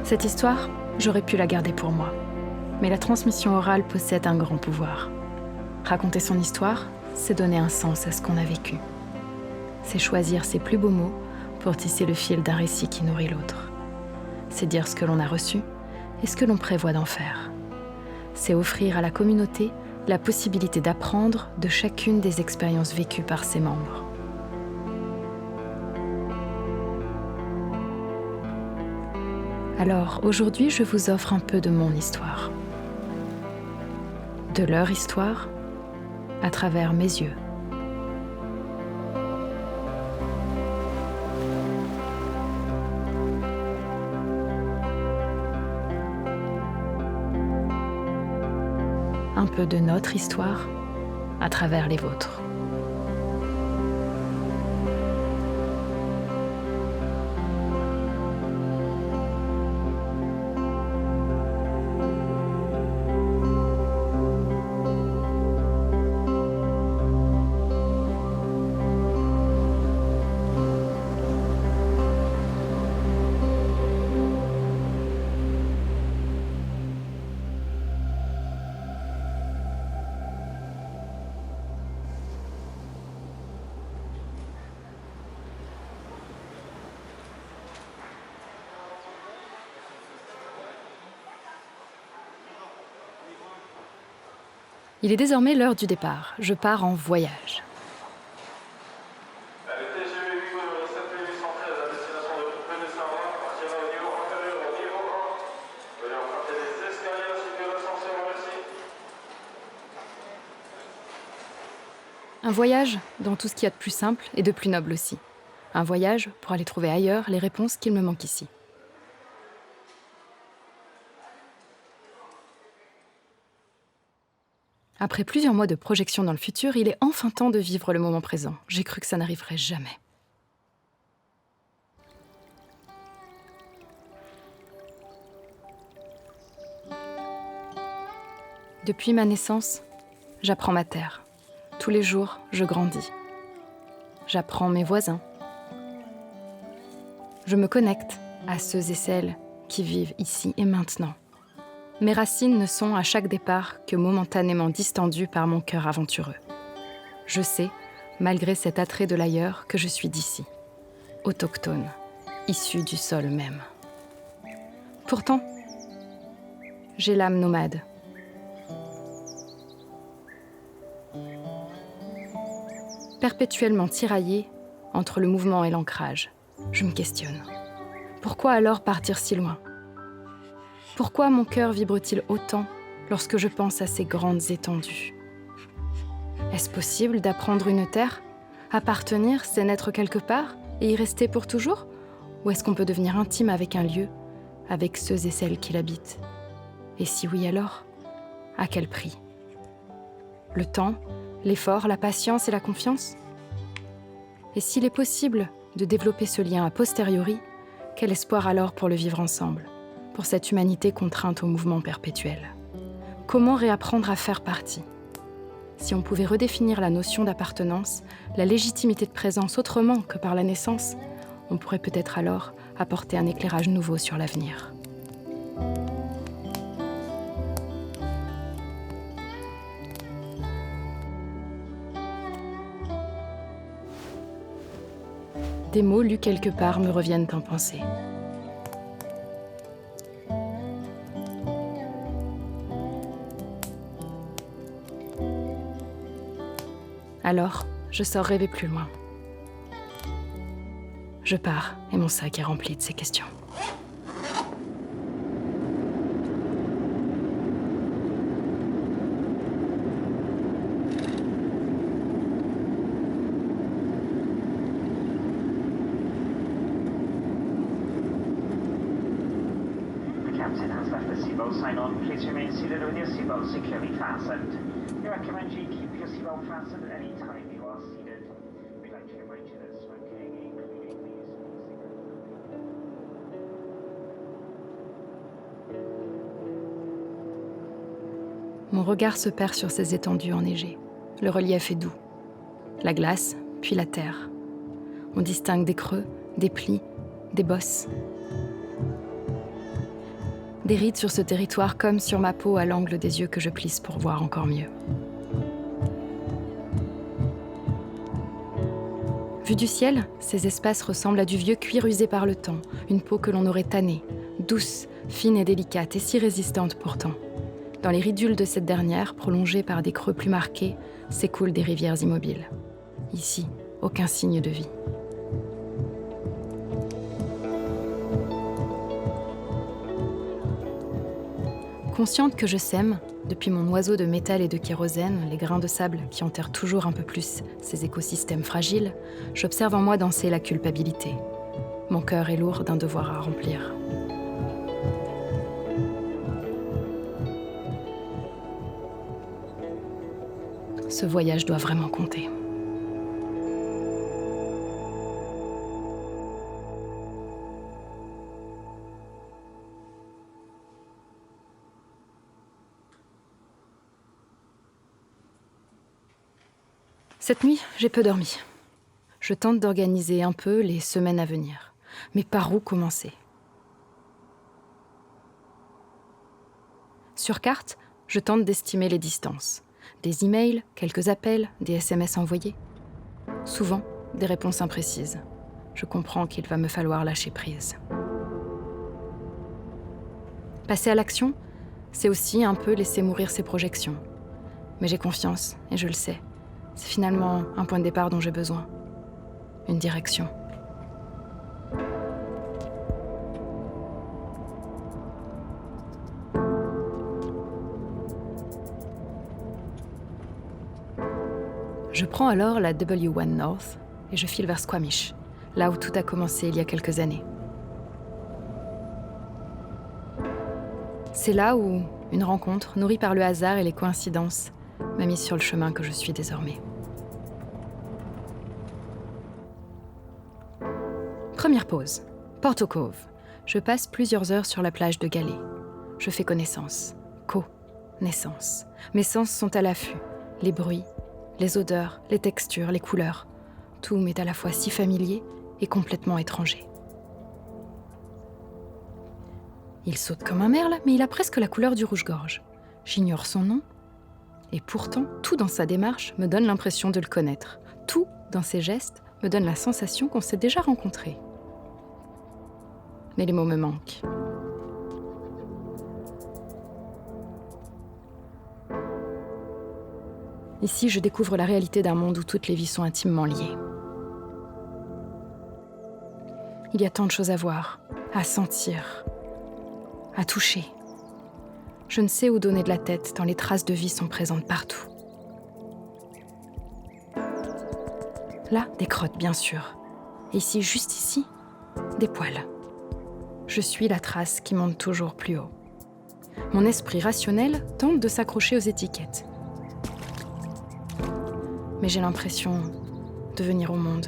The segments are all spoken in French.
Cette histoire, j'aurais pu la garder pour moi. Mais la transmission orale possède un grand pouvoir. Raconter son histoire, c'est donner un sens à ce qu'on a vécu. C'est choisir ses plus beaux mots pour tisser le fil d'un récit qui nourrit l'autre. C'est dire ce que l'on a reçu et ce que l'on prévoit d'en faire. C'est offrir à la communauté la possibilité d'apprendre de chacune des expériences vécues par ses membres. Alors, aujourd'hui, je vous offre un peu de mon histoire. De leur histoire, à travers mes yeux. Un peu de notre histoire, à travers les vôtres. Il est désormais l'heure du départ. Je pars en voyage. Le TGV 7813 à destination de Coupé-de-Saint-Ouen partira au niveau inférieur au niveau 1. Veuillez emprunter les escaliers ainsi que l'ascenseur, merci. Un voyage dans tout ce qu'il y a de plus simple et de plus noble aussi. Un voyage pour aller trouver ailleurs les réponses qu'il me manque ici. Après plusieurs mois de projection dans le futur, il est enfin temps de vivre le moment présent. J'ai cru que ça n'arriverait jamais. Depuis ma naissance, j'apprends ma terre. Tous les jours, je grandis. J'apprends mes voisins. Je me connecte à ceux et celles qui vivent ici et maintenant. Mes racines ne sont à chaque départ que momentanément distendues par mon cœur aventureux. Je sais, malgré cet attrait de l'ailleurs, que je suis d'ici, autochtone, issue du sol même. Pourtant, j'ai l'âme nomade. Perpétuellement tiraillée entre le mouvement et l'ancrage, je me questionne. Pourquoi alors partir si loin ? Pourquoi mon cœur vibre-t-il autant lorsque je pense à ces grandes étendues ? Est-ce possible d'apprendre une terre ? Appartenir, c'est n'être quelque part et y rester pour toujours ? Ou est-ce qu'on peut devenir intime avec un lieu, avec ceux et celles qui l'habitent ? Et si oui alors, à quel prix ? Le temps, l'effort, la patience et la confiance ? Et s'il est possible de développer ce lien a posteriori, quel espoir alors pour le vivre ensemble ? Pour cette humanité contrainte au mouvement perpétuel. Comment réapprendre à faire partie ? Si on pouvait redéfinir la notion d'appartenance, la légitimité de présence autrement que par la naissance, on pourrait peut-être alors apporter un éclairage nouveau sur l'avenir. Des mots lus quelque part me reviennent en pensée. Alors, je sors rêver plus loin. Je pars et mon sac est rempli de ces questions. The captain has left the seatbelt sign on. Please remain seated with your seatbelt securely fastened. We recommend you keep your seatbelt fastened at any time you are seated. We'd like to remind you that smoking, including the use of Mon regard se perd sur ces étendues enneigées. Le relief est doux. La glace, puis la terre. On distingue des creux, des plis, des bosses. Des rides sur ce territoire comme sur ma peau à l'angle des yeux que je plisse pour voir encore mieux. Vu du ciel, ces espaces ressemblent à du vieux cuir usé par le temps, une peau que l'on aurait tannée, douce, fine et délicate, et si résistante pourtant. Dans les ridules de cette dernière, prolongées par des creux plus marqués, s'écoulent des rivières immobiles. Ici, aucun signe de vie. Consciente que je sème, depuis mon oiseau de métal et de kérosène, les grains de sable qui enterrent toujours un peu plus ces écosystèmes fragiles, j'observe en moi danser la culpabilité. Mon cœur est lourd d'un devoir à remplir. Ce voyage doit vraiment compter. Cette nuit, j'ai peu dormi. Je tente d'organiser un peu les semaines à venir. Mais par où commencer ? Sur carte, je tente d'estimer les distances. Des emails, quelques appels, des SMS envoyés. Souvent, des réponses imprécises. Je comprends qu'il va me falloir lâcher prise. Passer à l'action, c'est aussi un peu laisser mourir ses projections. Mais j'ai confiance, et je le sais. C'est finalement un point de départ dont j'ai besoin. Une direction. Je prends alors la W1 North et je file vers Squamish, là où tout a commencé il y a quelques années. C'est là où une rencontre, nourrie par le hasard et les coïncidences, m'a mise sur le chemin que je suis désormais. Première pause, Porto Cove. Je passe plusieurs heures sur la plage de Galets. Je fais connaissance, co-naissance. Mes sens sont à l'affût, les bruits, les odeurs, les textures, les couleurs. Tout m'est à la fois si familier et complètement étranger. Il saute comme un merle, mais il a presque la couleur du rouge-gorge. J'ignore son nom, et pourtant, tout dans sa démarche me donne l'impression de le connaître. Tout dans ses gestes me donne la sensation qu'on s'est déjà rencontrés. Mais les mots me manquent. Ici, je découvre la réalité d'un monde où toutes les vies sont intimement liées. Il y a tant de choses à voir, à sentir, à toucher. Je ne sais où donner de la tête tant les traces de vie sont présentes partout. Là, des crottes, bien sûr. Et ici, juste ici, des poils. Je suis la trace qui monte toujours plus haut. Mon esprit rationnel tente de s'accrocher aux étiquettes. Mais j'ai l'impression de venir au monde,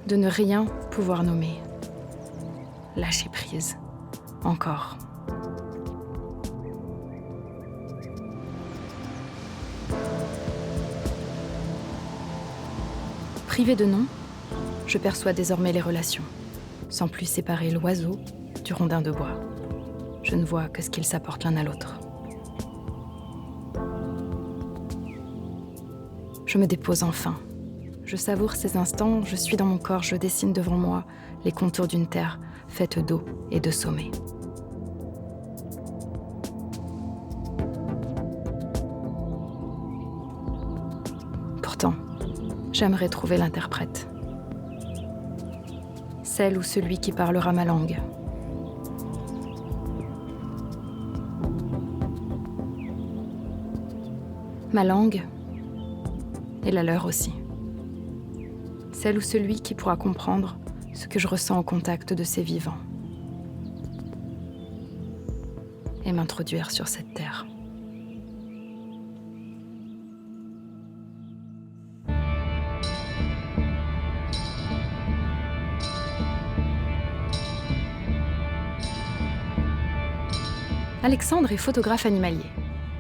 de ne rien pouvoir nommer. Lâcher prise. Encore. Privé de nom, je perçois désormais les relations, sans plus séparer l'oiseau du rondin de bois. Je ne vois que ce qu'ils s'apportent l'un à l'autre. Je me dépose enfin. Je savoure ces instants, je suis dans mon corps, je dessine devant moi les contours d'une terre faite d'eau et de sommets. Pourtant, j'aimerais trouver l'interprète. Celle ou celui qui parlera ma langue. Ma langue et la leur aussi. Celle ou celui qui pourra comprendre ce que je ressens au contact de ces vivants. Et m'introduire sur cette terre. Alexandre est photographe animalier.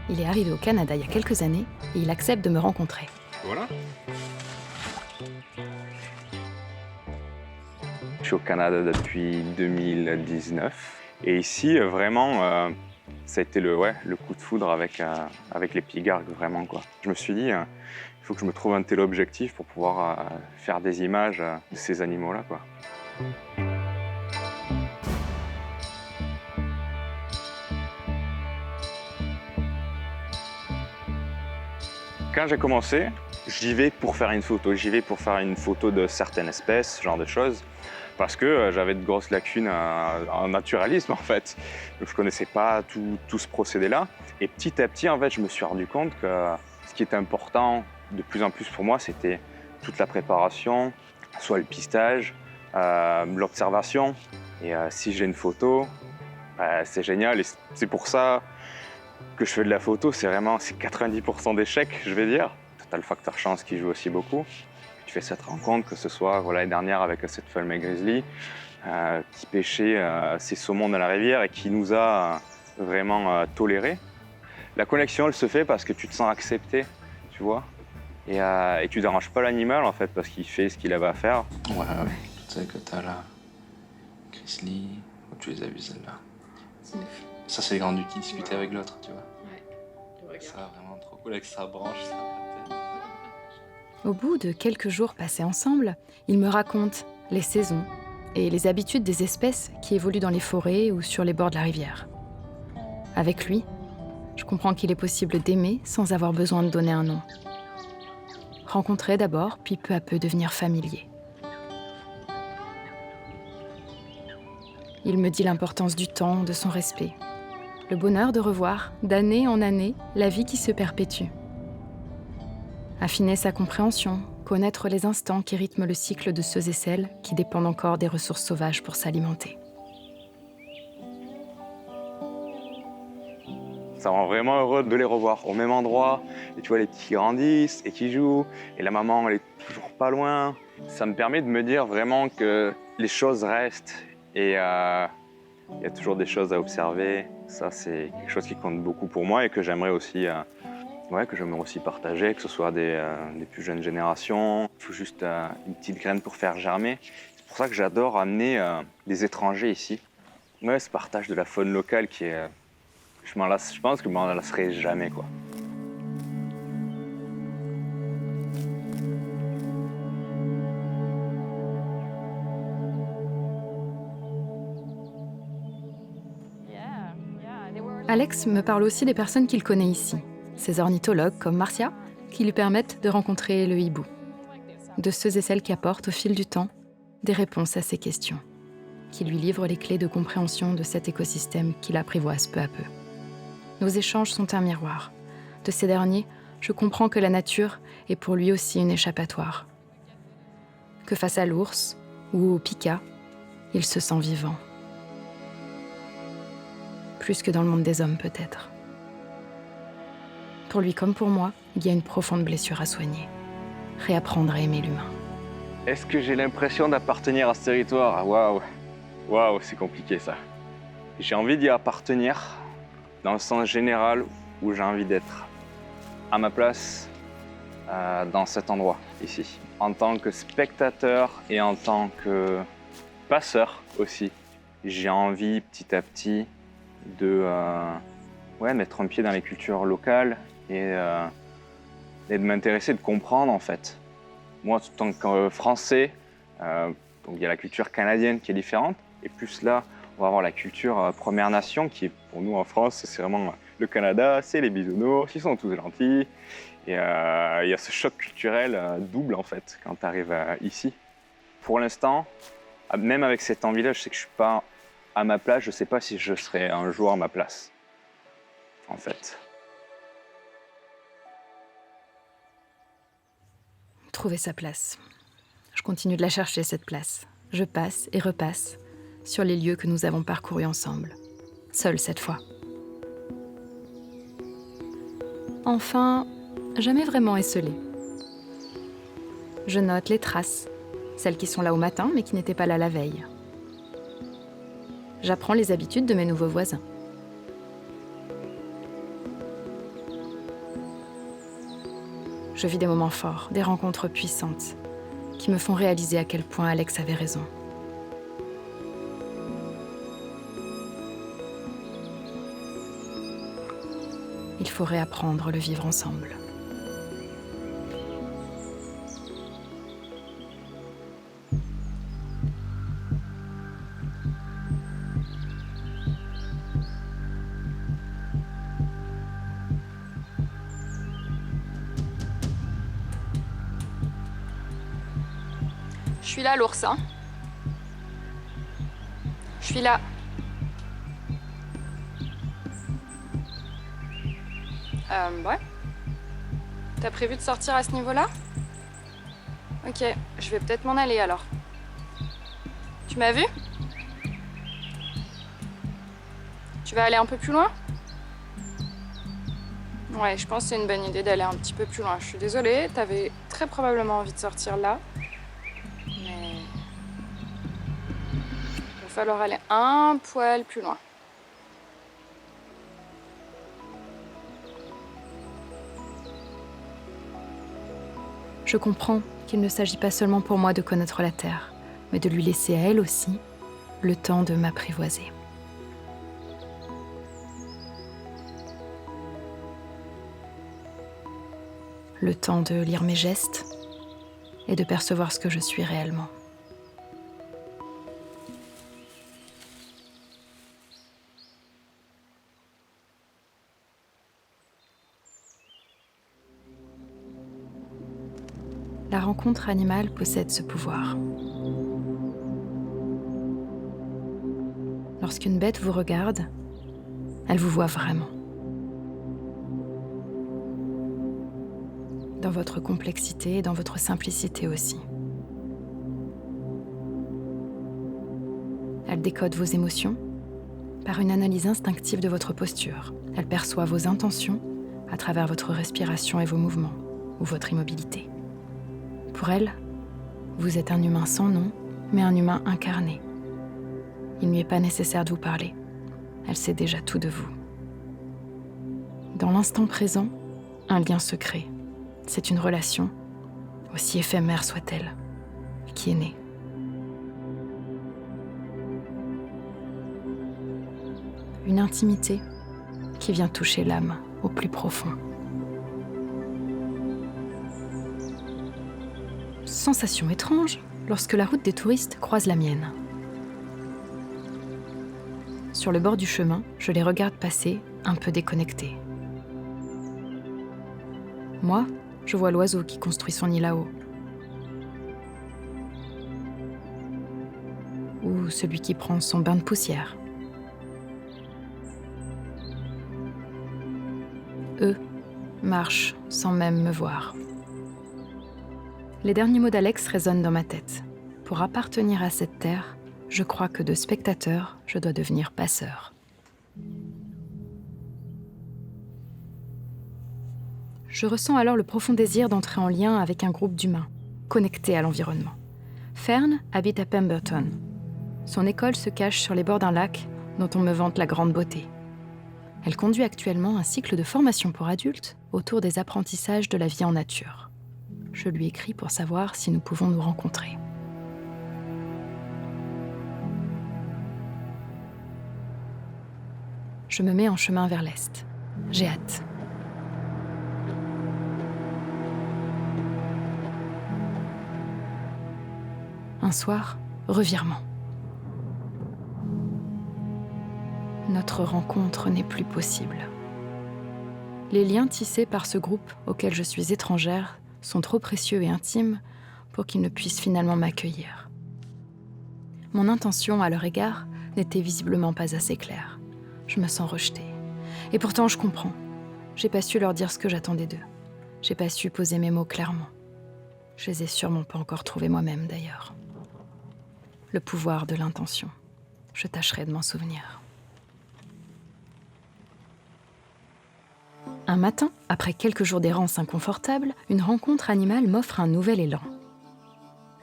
Il est arrivé au Canada il y a quelques années et il accepte de me rencontrer. Voilà. Je suis au Canada depuis 2019. Et ici, vraiment, ça a été le coup de foudre avec les pigargues, vraiment, quoi. Je me suis dit, il faut que je me trouve un téléobjectif pour pouvoir faire des images de ces animaux-là, quoi. Quand j'ai commencé, j'y vais pour faire une photo. J'y vais pour faire une photo de certaines espèces, ce genre de choses, parce que j'avais de grosses lacunes en naturalisme, en fait. Donc, je ne connaissais pas tout ce procédé-là. Et petit à petit, en fait, je me suis rendu compte que ce qui était important de plus en plus pour moi, c'était toute la préparation, soit le pistage, l'observation. Et si j'ai une photo, c'est génial. Et c'est pour ça que je fais de la photo, c'est 90% d'échecs, je vais dire. Tu as le facteur chance qui joue aussi beaucoup. Tu fais cette rencontre, que ce soit l'année dernière avec cette femelle grizzly qui pêchait ses saumons dans la rivière et qui nous a vraiment tolérés. La connexion, elle se fait parce que tu te sens accepté, tu vois, et tu déranges pas l'animal en fait parce qu'il fait ce qu'il avait à faire. Ouais, toutes celles que t'as là, grizzly, tu les as vues celles-là. Ça, c'est les grandes qui discutaient avec l'autre, tu vois. Ouais, ça, vraiment trop cool avec sa branche, ça. Au bout de quelques jours passés ensemble, il me raconte les saisons et les habitudes des espèces qui évoluent dans les forêts ou sur les bords de la rivière. Avec lui, je comprends qu'il est possible d'aimer sans avoir besoin de donner un nom. Rencontrer d'abord, puis peu à peu devenir familier. Il me dit l'importance du temps, de son respect. Le bonheur de revoir, d'année en année, la vie qui se perpétue. Affiner sa compréhension, connaître les instants qui rythment le cycle de ceux et celles qui dépendent encore des ressources sauvages pour s'alimenter. Ça rend vraiment heureux de les revoir au même endroit. Et tu vois les petits qui grandissent et qui jouent. Et la maman, elle est toujours pas loin. Ça me permet de me dire vraiment que les choses restent. Et il y a toujours des choses à observer. Ça, c'est quelque chose qui compte beaucoup pour moi et que j'aimerais aussi, partager, que ce soit des plus jeunes générations. Il faut juste une petite graine pour faire germer. C'est pour ça que j'adore amener des étrangers ici. Ouais, ce partage de la faune locale qui est... je pense que je m'en lasserai jamais, quoi. Alex me parle aussi des personnes qu'il connaît ici, ces ornithologues comme Marcia, qui lui permettent de rencontrer le hibou, de ceux et celles qui apportent au fil du temps des réponses à ses questions, qui lui livrent les clés de compréhension de cet écosystème qu'il apprivoise peu à peu. Nos échanges sont un miroir. De ces derniers, je comprends que la nature est pour lui aussi une échappatoire. Que face à l'ours ou au pika, il se sent vivant. Plus que dans le monde des hommes, peut-être. Pour lui comme pour moi, il y a une profonde blessure à soigner. Réapprendre à aimer l'humain. Est-ce que j'ai l'impression d'appartenir à ce territoire? Waouh, c'est compliqué ça. J'ai envie d'y appartenir dans le sens général où j'ai envie d'être à ma place dans cet endroit ici. En tant que spectateur et en tant que passeur aussi, j'ai envie petit à petit de mettre un pied dans les cultures locales et de m'intéresser, de comprendre en fait. Moi, en tant que Français, donc il y a la culture canadienne qui est différente, et plus là, on va avoir la culture Première Nation qui est pour nous en France, c'est vraiment le Canada, c'est les bisounours, ils sont tous gentils. Et il y a ce choc culturel double en fait quand tu arrives ici. Pour l'instant, même avec cette envie-là, je sais que je suis pas à ma place, je sais pas si je serai un jour à ma place, en fait. Trouver sa place. Je continue de la chercher, cette place. Je passe et repasse sur les lieux que nous avons parcourus ensemble. Seule cette fois. Enfin, jamais vraiment esselée. Je note les traces, celles qui sont là au matin mais qui n'étaient pas là la veille. J'apprends les habitudes de mes nouveaux voisins. Je vis des moments forts, des rencontres puissantes, qui me font réaliser à quel point Alex avait raison. Il faut réapprendre le vivre ensemble. Je suis là, l'ours, hein. Je suis là. Ouais. T'as prévu de sortir à ce niveau-là? Ok, je vais peut-être m'en aller alors. Tu m'as vu? Tu vas aller un peu plus loin? Ouais, je pense que c'est une bonne idée d'aller un petit peu plus loin. Je suis désolée, t'avais très probablement envie de sortir là. Mais... il va falloir aller un poil plus loin. Je comprends qu'il ne s'agit pas seulement pour moi de connaître la Terre, mais de lui laisser à elle aussi le temps de m'apprivoiser. Le temps de lire mes gestes et de percevoir ce que je suis réellement. La rencontre animale possède ce pouvoir. Lorsqu'une bête vous regarde, elle vous voit vraiment. Dans votre complexité et dans votre simplicité aussi. Elle décode vos émotions par une analyse instinctive de votre posture. Elle perçoit vos intentions à travers votre respiration et vos mouvements, ou votre immobilité. Pour elle, vous êtes un humain sans nom, mais un humain incarné. Il ne lui est pas nécessaire de vous parler. Elle sait déjà tout de vous. Dans l'instant présent, un lien se crée. C'est une relation, aussi éphémère soit-elle, qui est née. Une intimité qui vient toucher l'âme au plus profond. Sensation étrange lorsque la route des touristes croise la mienne. Sur le bord du chemin, je les regarde passer, un peu déconnectés. Moi, je vois l'oiseau qui construit son nid là-haut. Ou celui qui prend son bain de poussière. Eux marchent sans même me voir. Les derniers mots d'Alex résonnent dans ma tête. Pour appartenir à cette terre, je crois que de spectateur, je dois devenir passeur. Je ressens alors le profond désir d'entrer en lien avec un groupe d'humains, connectés à l'environnement. Fern habite à Pemberton. Son école se cache sur les bords d'un lac dont on me vante la grande beauté. Elle conduit actuellement un cycle de formation pour adultes autour des apprentissages de la vie en nature. Je lui écris pour savoir si nous pouvons nous rencontrer. Je me mets en chemin vers l'est. J'ai hâte. Un soir, revirement. Notre rencontre n'est plus possible. Les liens tissés par ce groupe auquel je suis étrangère sont trop précieux et intimes pour qu'ils ne puissent finalement m'accueillir. Mon intention à leur égard n'était visiblement pas assez claire. Je me sens rejetée. Et pourtant, je comprends. J'ai pas su leur dire ce que j'attendais d'eux. J'ai pas su poser mes mots clairement. Je les ai sûrement pas encore trouvés moi-même, d'ailleurs. Le pouvoir de l'intention. Je tâcherai de m'en souvenir. Un matin, après quelques jours d'errance inconfortable, une rencontre animale m'offre un nouvel élan.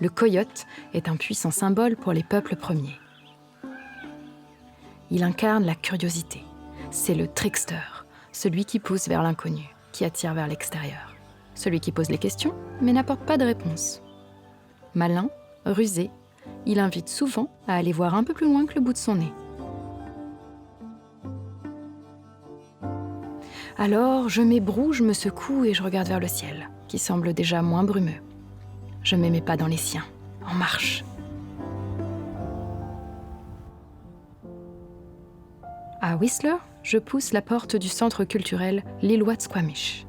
Le coyote est un puissant symbole pour les peuples premiers. Il incarne la curiosité. C'est le trickster, celui qui pousse vers l'inconnu, qui attire vers l'extérieur. Celui qui pose les questions, mais n'apporte pas de réponse. Malin, rusé, il invite souvent à aller voir un peu plus loin que le bout de son nez. Alors, je m'ébroue, je me secoue et je regarde vers le ciel, qui semble déjà moins brumeux. Je mets mes pas dans les siens. En marche. À Whistler, je pousse la porte du centre culturel Lillois de Squamish.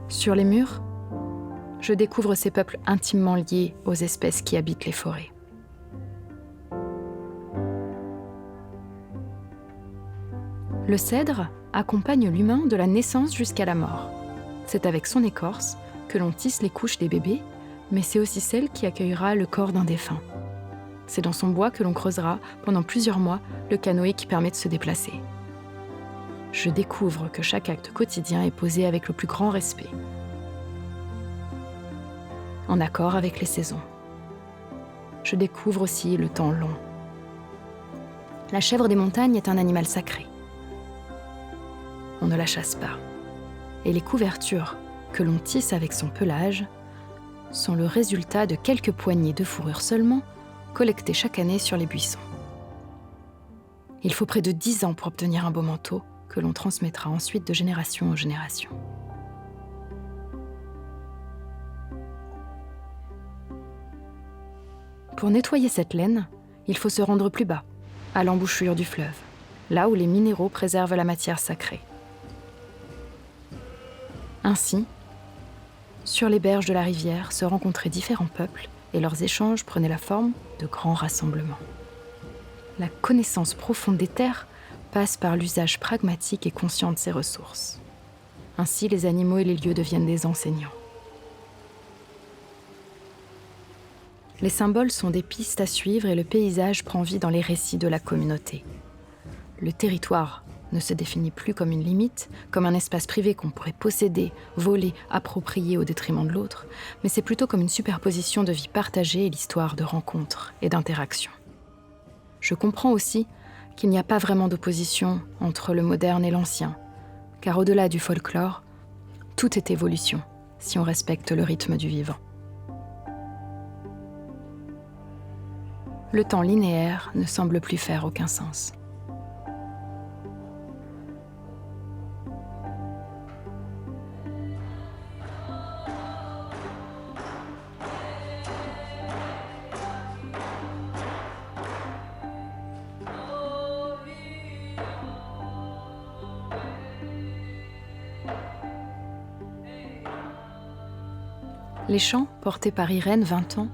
Sur les murs, je découvre ces peuples intimement liés aux espèces qui habitent les forêts. Le cèdre accompagne l'humain de la naissance jusqu'à la mort. C'est avec son écorce que l'on tisse les couches des bébés, mais c'est aussi celle qui accueillera le corps d'un défunt. C'est dans son bois que l'on creusera, pendant plusieurs mois, le canoë qui permet de se déplacer. Je découvre que chaque acte quotidien est posé avec le plus grand respect, en accord avec les saisons. Je découvre aussi le temps long. La chèvre des montagnes est un animal sacré. On ne la chasse pas. Et les couvertures que l'on tisse avec son pelage sont le résultat de quelques poignées de fourrure seulement, collectées chaque année sur les buissons. Il faut près de 10 ans pour obtenir un beau manteau que l'on transmettra ensuite de génération en génération. Pour nettoyer cette laine, il faut se rendre plus bas, à l'embouchure du fleuve, là où les minéraux préservent la matière sacrée. Ainsi, sur les berges de la rivière se rencontraient différents peuples et leurs échanges prenaient la forme de grands rassemblements. La connaissance profonde des terres passe par l'usage pragmatique et conscient de ses ressources. Ainsi, les animaux et les lieux deviennent des enseignants. Les symboles sont des pistes à suivre et le paysage prend vie dans les récits de la communauté. Le territoire ne se définit plus comme une limite, comme un espace privé qu'on pourrait posséder, voler, approprier au détriment de l'autre, mais c'est plutôt comme une superposition de vie partagée et l'histoire de rencontres et d'interactions. Je comprends aussi qu'il n'y a pas vraiment d'opposition entre le moderne et l'ancien, car au-delà du folklore, tout est évolution, si on respecte le rythme du vivant. Le temps linéaire ne semble plus faire aucun sens. Les chants, portés par Irène, 20 ans,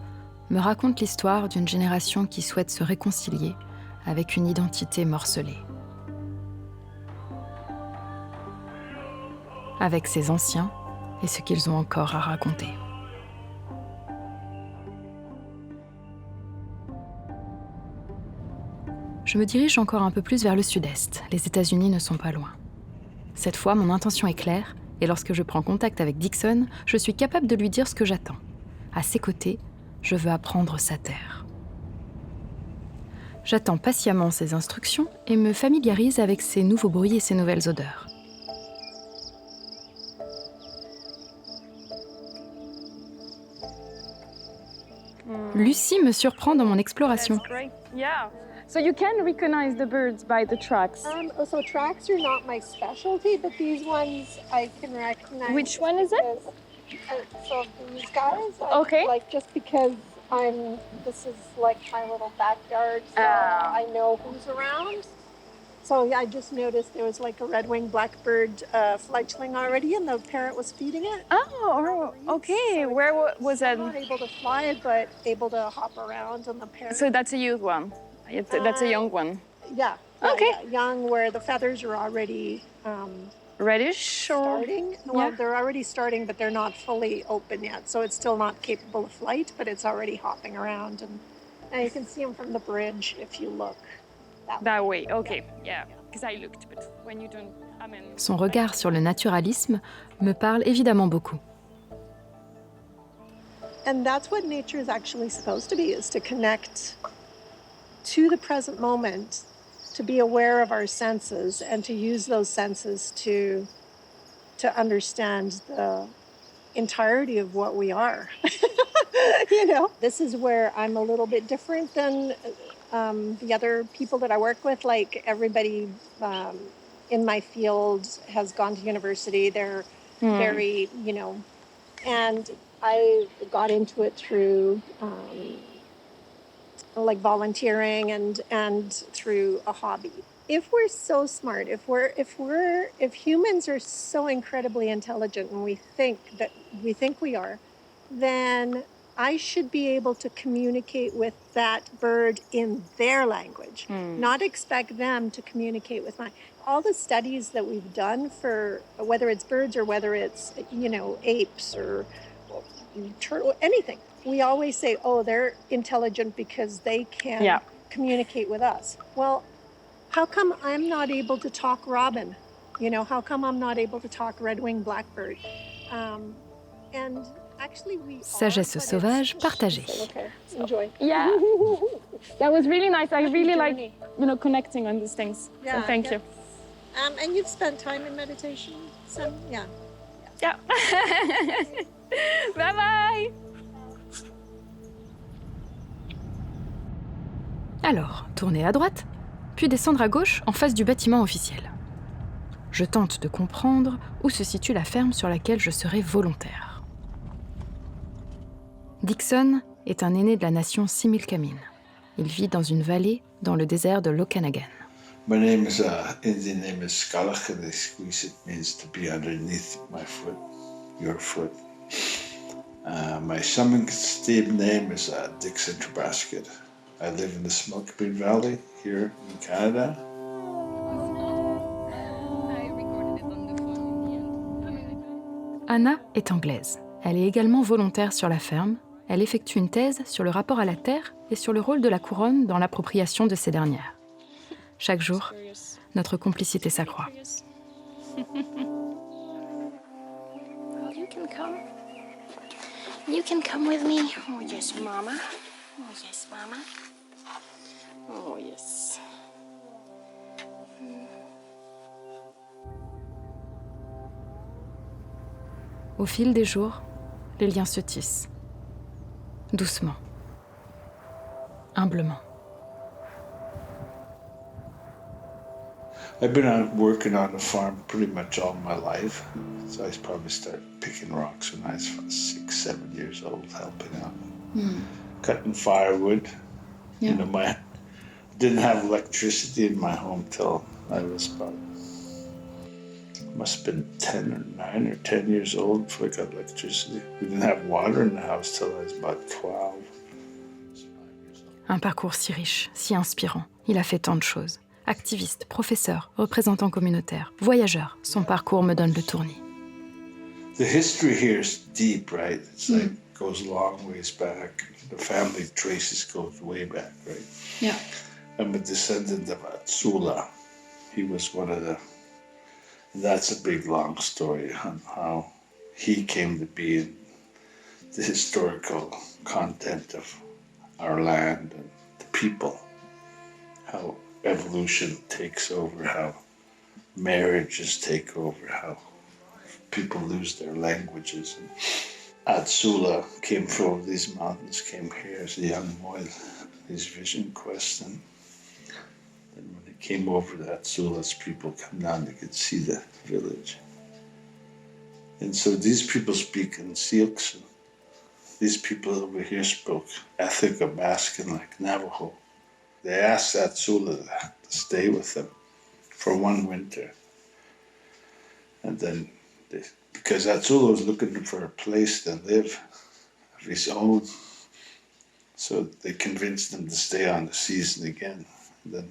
me racontent l'histoire d'une génération qui souhaite se réconcilier avec une identité morcelée. Avec ses anciens et ce qu'ils ont encore à raconter. Je me dirige encore un peu plus vers le sud-est. Les États-Unis ne sont pas loin. Cette fois, mon intention est claire, et lorsque je prends contact avec Dixon, je suis capable de lui dire ce que j'attends. À ses côtés, je veux apprendre sa terre. J'attends patiemment ses instructions et me familiarise avec ses nouveaux bruits et ses nouvelles odeurs. Lucie me surprend dans mon exploration. Yeah. So you can recognize the birds by the tracks. So tracks are not my specialty, but these ones I can recognize. Which one is it? So these guys, Okay. like just because this is like my little backyard, so I know who's around. So yeah, I just noticed there was like a red-winged blackbird fledgling already, and the parent was feeding it. Oh, okay. Where was that? Not able to fly, but able to hop around, and the parent. So that's a youth one. That's a young one. Yeah. Okay. Yeah, young, where the feathers are already. Reddish or? Starting? Well, Yeah. they're already starting, but they're not fully open yet. So it's still not capable of flight, but it's already hopping around. And you can see them from the bridge if you look That way, okay. Yeah, because I looked, but when you don't, I mean... Son regard sur le naturalisme me parle évidemment beaucoup. And that's what nature is actually supposed to be, is to connect to the present moment, to be aware of our senses, and to use those senses to understand the entirety of what we are. You know, this is where I'm a little bit different than the other people that I work with, like everybody in my field has gone to university. They're very, and I got into it through like volunteering and through a hobby. If we're so smart, if humans are so incredibly intelligent and we think we are, then I should be able to communicate with that bird in their language, not expect them to communicate with mine. All the studies that we've done for whether it's birds or whether it's, apes or turtle, anything, we always say, oh, they're intelligent because they can communicate with us. Well, how come I'm not able to talk robin? How come I'm not able to talk red-winged blackbird? And actually we Sagesse sauvage partagée. Okay, enjoy. Yeah, that was really nice. I really like, connecting on these things. So thank you. And you've spent time in meditation? Yeah. Yeah. Bye bye. Alors, tourner à droite, puis descendre à gauche en face du bâtiment officiel. Je tente de comprendre où se situe la ferme sur laquelle je serai volontaire. Dixon est un aîné de la nation Similkameen. Il vit dans une vallée dans le désert de l'Okanagan. My name is Indian name is Skalach, and they squeeze it means to be underneath my foot, your foot. My shaman Steve name is Dixon Trubasket. I live in the Smokebean Valley here in Canada. Anna est anglaise. Elle est également volontaire sur la ferme. Elle effectue une thèse sur le rapport à la terre et sur le rôle de la couronne dans l'appropriation de ces dernières. Chaque jour, notre complicité s'accroît. You can come with me. Oh yes, Mama. Oh yes, Mama. Oh yes. Au fil des jours, les liens se tissent. Doucement. Humblement. I've been working on the farm pretty much all my life. So I probably started picking rocks when I was 6, 7 years old, helping out. Cutting firewood. Yeah. Didn't have electricity in my home till I was must have been 9 or 10 years old before I got electricity. We didn't have water in the house till I was about 12. Un parcours si riche, si inspirant. Il a fait tant de choses. Activiste, professeur, représentant communautaire, voyageur, son parcours me donne le tournis. The history here is deep, right? It's like goes a long ways back. The family traces goes way back, right? Yeah. I'm a descendant of Atsula. He was one of the. That's a big long story on how he came to be in the historical content of our land and the people. How evolution takes over, how marriages take over, how people lose their languages. And Atsula came from these mountains, came here as a young boy, his vision quest. And then when he came over to Atsula's people come down, they could see the village. And so these people speak in Siouxsie. These people over here spoke Athabascan, like Navajo. They asked Atsula to stay with them for one winter. And then, because Atsula was looking for a place to live of his own, so they convinced him to stay on the season again. Then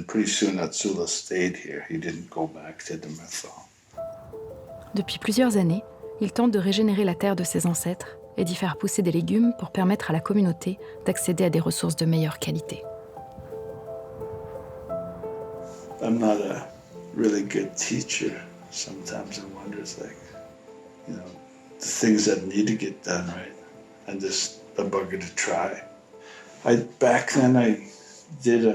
pretty soon Atsula stayed here. He didn't go back to the Methil. Depuis plusieurs années, il tente de régénérer la terre de ses ancêtres et d'y faire pousser des légumes pour permettre à la communauté d'accéder à des ressources de meilleure qualité. I'm not a really good teacher. Sometimes I wonder, it's like, the things that need to get done, right? And just a bugger to try. Back then I did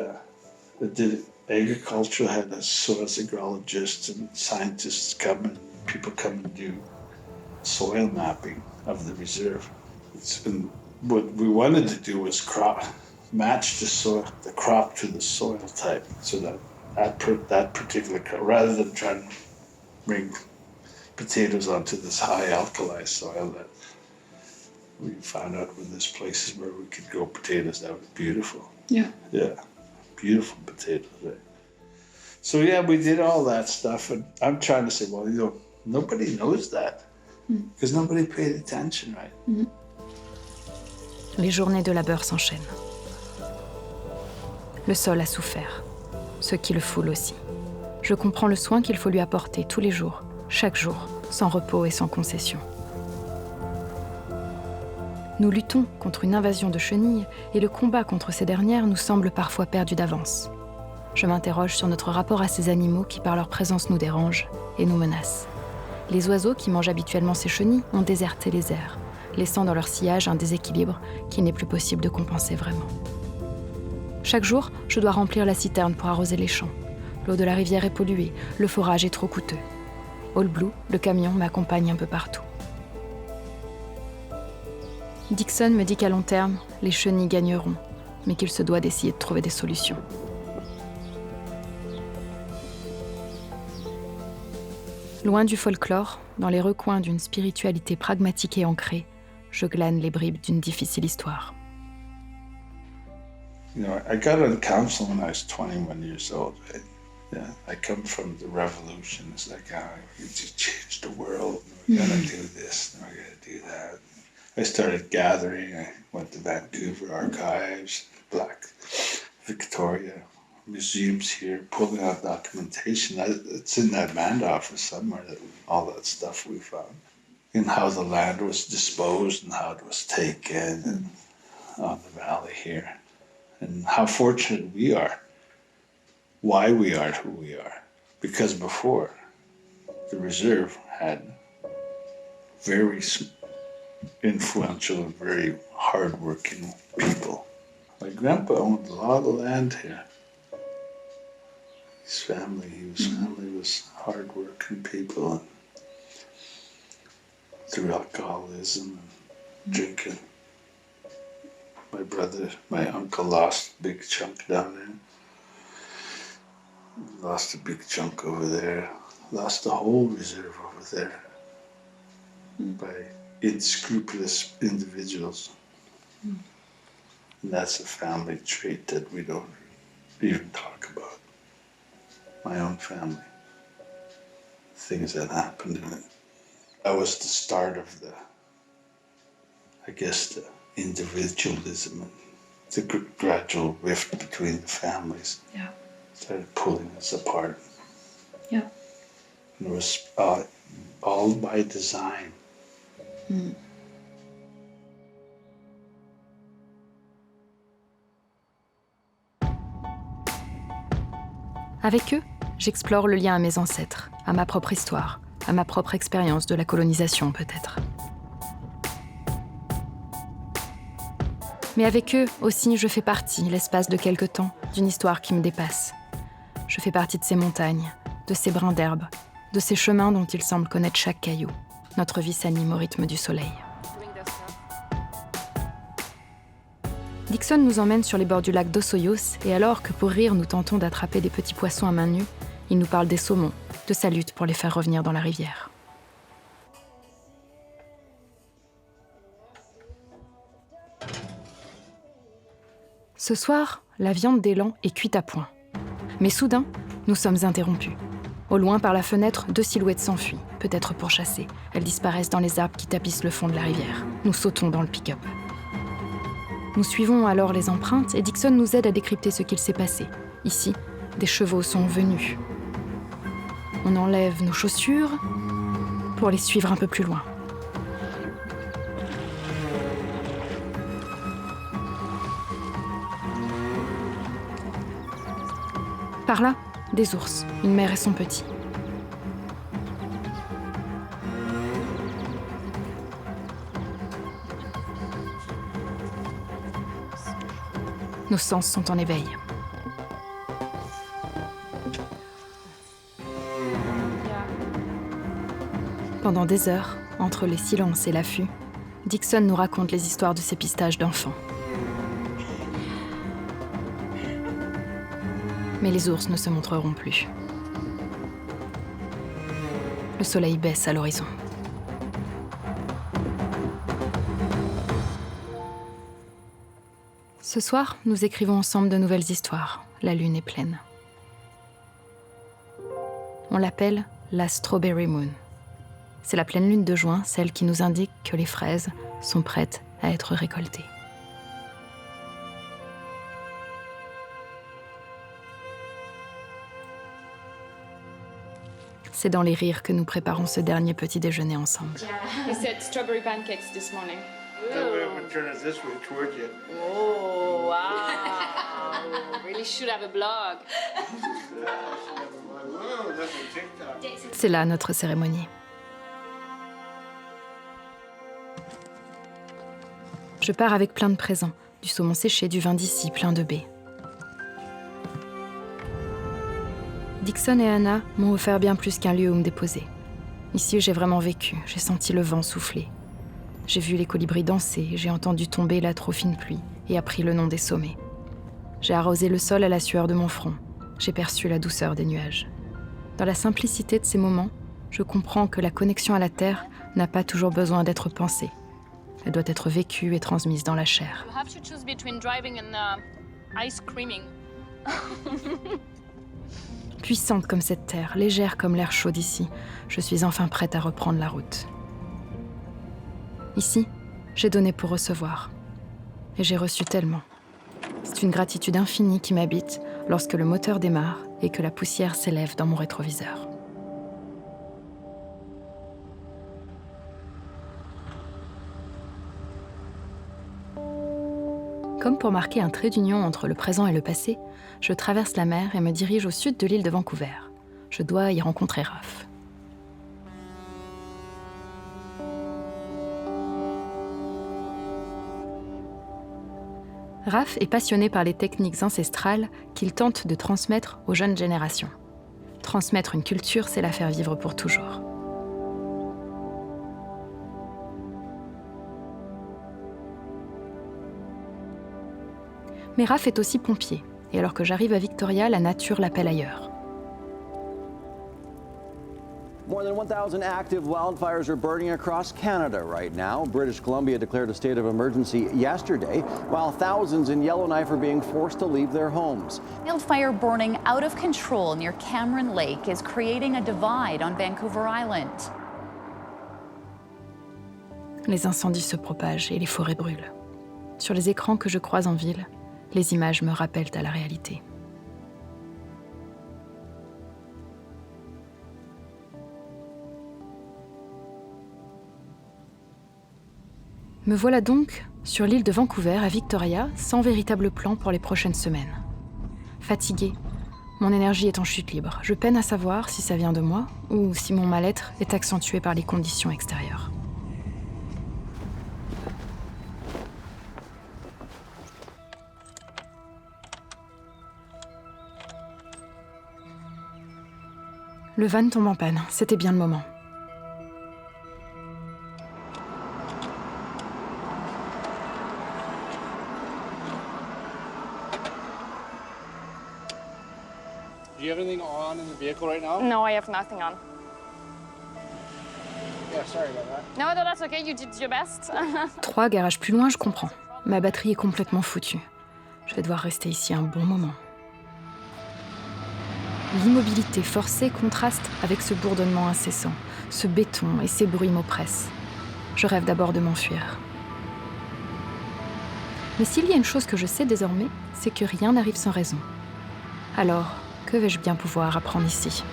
agriculture, had a soil agronomist and scientists come and people come and do soil mapping of the reserve. And what we wanted to do was match the soil, the crop to the soil type, so that particular crop, rather than trying to bring potatoes onto this high alkali soil that we found out when there's places where we could grow potatoes that was beautiful. Yeah. Yeah, beautiful potatoes. Right? So yeah, we did all that stuff, and I'm trying to say, well, you know, nobody knows that because nobody paid attention, right? Les journées de labeur s'enchaînent. Le sol a souffert, ce qui le foule aussi. Je comprends le soin qu'il faut lui apporter tous les jours, chaque jour, sans repos et sans concession. Nous luttons contre une invasion de chenilles et le combat contre ces dernières nous semble parfois perdu d'avance. Je m'interroge sur notre rapport à ces animaux qui par leur présence nous dérangent et nous menacent. Les oiseaux qui mangent habituellement ces chenilles ont déserté les airs, laissant dans leur sillage un déséquilibre qu'il n'est plus possible de compenser vraiment. Chaque jour, je dois remplir la citerne pour arroser les champs. L'eau de la rivière est polluée, le forage est trop coûteux. All Blue, le camion, m'accompagne un peu partout. Dixon me dit qu'à long terme, les chenilles gagneront, mais qu'il se doit d'essayer de trouver des solutions. Loin du folklore, dans les recoins d'une spiritualité pragmatique et ancrée, je glane les bribes d'une difficile histoire. You know, I got on council when I was 21 years old, right? Yeah, I come from the revolution. It's like, we just change the world. We gotta do this, and we gotta do that. I started gathering. I went to Vancouver Archives, Black Victoria museums here, pulling out documentation. It's in that land office somewhere, all that stuff we found. And how the land was disposed and how it was taken and on the valley here. And how fortunate we are. Why we are who we are. Because before, the reserve had very influential and very hardworking people. My grandpa owned a lot of land here. His family was hardworking people, and through alcoholism and drinking. My uncle lost a big chunk down there. Lost a big chunk over there. Lost the whole reserve over there by unscrupulous individuals. And that's a family trait that we don't even talk about. My own family. Things that happened in it. That was the start of the individualism and the gradual rift between the families. Yeah. Started pulling us apart. Yeah. And it was all by design. Avec eux, j'explore le lien à mes ancêtres, à ma propre histoire, à ma propre expérience de la colonisation peut-être. Mais avec eux aussi, je fais partie, l'espace de quelque temps, d'une histoire qui me dépasse. Je fais partie de ces montagnes, de ces brins d'herbe, de ces chemins dont il semble connaître chaque caillou. Notre vie s'anime au rythme du soleil. Dixon nous emmène sur les bords du lac d'Osoyos et alors que pour rire nous tentons d'attraper des petits poissons à main nue, il nous parle des saumons, de sa lutte pour les faire revenir dans la rivière. Ce soir, la viande d'élan est cuite à point. Mais soudain, nous sommes interrompus. Au loin, par la fenêtre, 2 silhouettes s'enfuient, peut-être pour chasser. Elles disparaissent dans les arbres qui tapissent le fond de la rivière. Nous sautons dans le pick-up. Nous suivons alors les empreintes et Dixon nous aide à décrypter ce qu'il s'est passé. Ici, des chevaux sont venus. On enlève nos chaussures pour les suivre un peu plus loin. Par là, des ours, une mère et son petit. Nos sens sont en éveil. Pendant des heures, entre les silences et l'affût, Dixon nous raconte les histoires de ses pistaches d'enfants. mais les ours ne se montreront plus. Le soleil baisse à l'horizon. Ce soir, nous écrivons ensemble de nouvelles histoires. La lune est pleine. On l'appelle la Strawberry Moon. C'est la pleine lune de juin, celle qui nous indique que les fraises sont prêtes à être récoltées. C'est dans les rires que nous préparons ce dernier petit déjeuner ensemble. He said strawberry pancakes this morning. Oh, wow. Really should have a blog. C'est là notre cérémonie. Je pars avec plein de présents, du saumon séché, du vin d'ici, plein de baies. Dixon et Anna m'ont offert bien plus qu'un lieu où me déposer. Ici, j'ai vraiment vécu, j'ai senti le vent souffler. J'ai vu les colibris danser, j'ai entendu tomber la trop fine pluie et appris le nom des sommets. J'ai arrosé le sol à la sueur de mon front, j'ai perçu la douceur des nuages. Dans la simplicité de ces moments, je comprends que la connexion à la terre n'a pas toujours besoin d'être pensée. Elle doit être vécue et transmise dans la chair. You have to choose between driving and ice creaming. Puissante comme cette terre, légère comme l'air chaud d'ici, je suis enfin prête à reprendre la route. Ici, j'ai donné pour recevoir. Et j'ai reçu tellement. C'est une gratitude infinie qui m'habite lorsque le moteur démarre et que la poussière s'élève dans mon rétroviseur. Comme pour marquer un trait d'union entre le présent et le passé, je traverse la mer et me dirige au sud de l'île de Vancouver. Je dois y rencontrer Raph. Raph est passionné par les techniques ancestrales qu'il tente de transmettre aux jeunes générations. Transmettre une culture, c'est la faire vivre pour toujours. Mais Raph est aussi pompier, et alors que j'arrive à Victoria, la nature l'appelle ailleurs. More than 1,000 active wildfires are burning across Canada right now. British Columbia declared a state of emergency yesterday, while thousands in Yellowknife are being forced to leave their homes. Wildfire burning out of control near Cameron Lake is creating a divide on Vancouver Island. Les incendies se propagent et les forêts brûlent. Sur les écrans que je croise en ville, les images me rappellent à la réalité. Me voilà donc sur l'île de Vancouver à Victoria, sans véritable plan pour les prochaines semaines. Fatiguée, mon énergie est en chute libre. Je peine à savoir si ça vient de moi ou si mon mal-être est accentué par les conditions extérieures. Le van tombe en panne, c'était bien le moment. Do you have anything on in the vehicle right now? No, I have nothing on. Yeah, sorry about that. No, that's okay. You did your best. 3 garages plus loin, je comprends. Ma batterie est complètement foutue. Je vais devoir rester ici un bon moment. L'immobilité forcée contraste avec ce bourdonnement incessant, ce béton et ces bruits m'oppressent. Je rêve d'abord de m'enfuir. Mais s'il y a une chose que je sais désormais, c'est que rien n'arrive sans raison. Alors, que vais-je bien pouvoir apprendre ici ?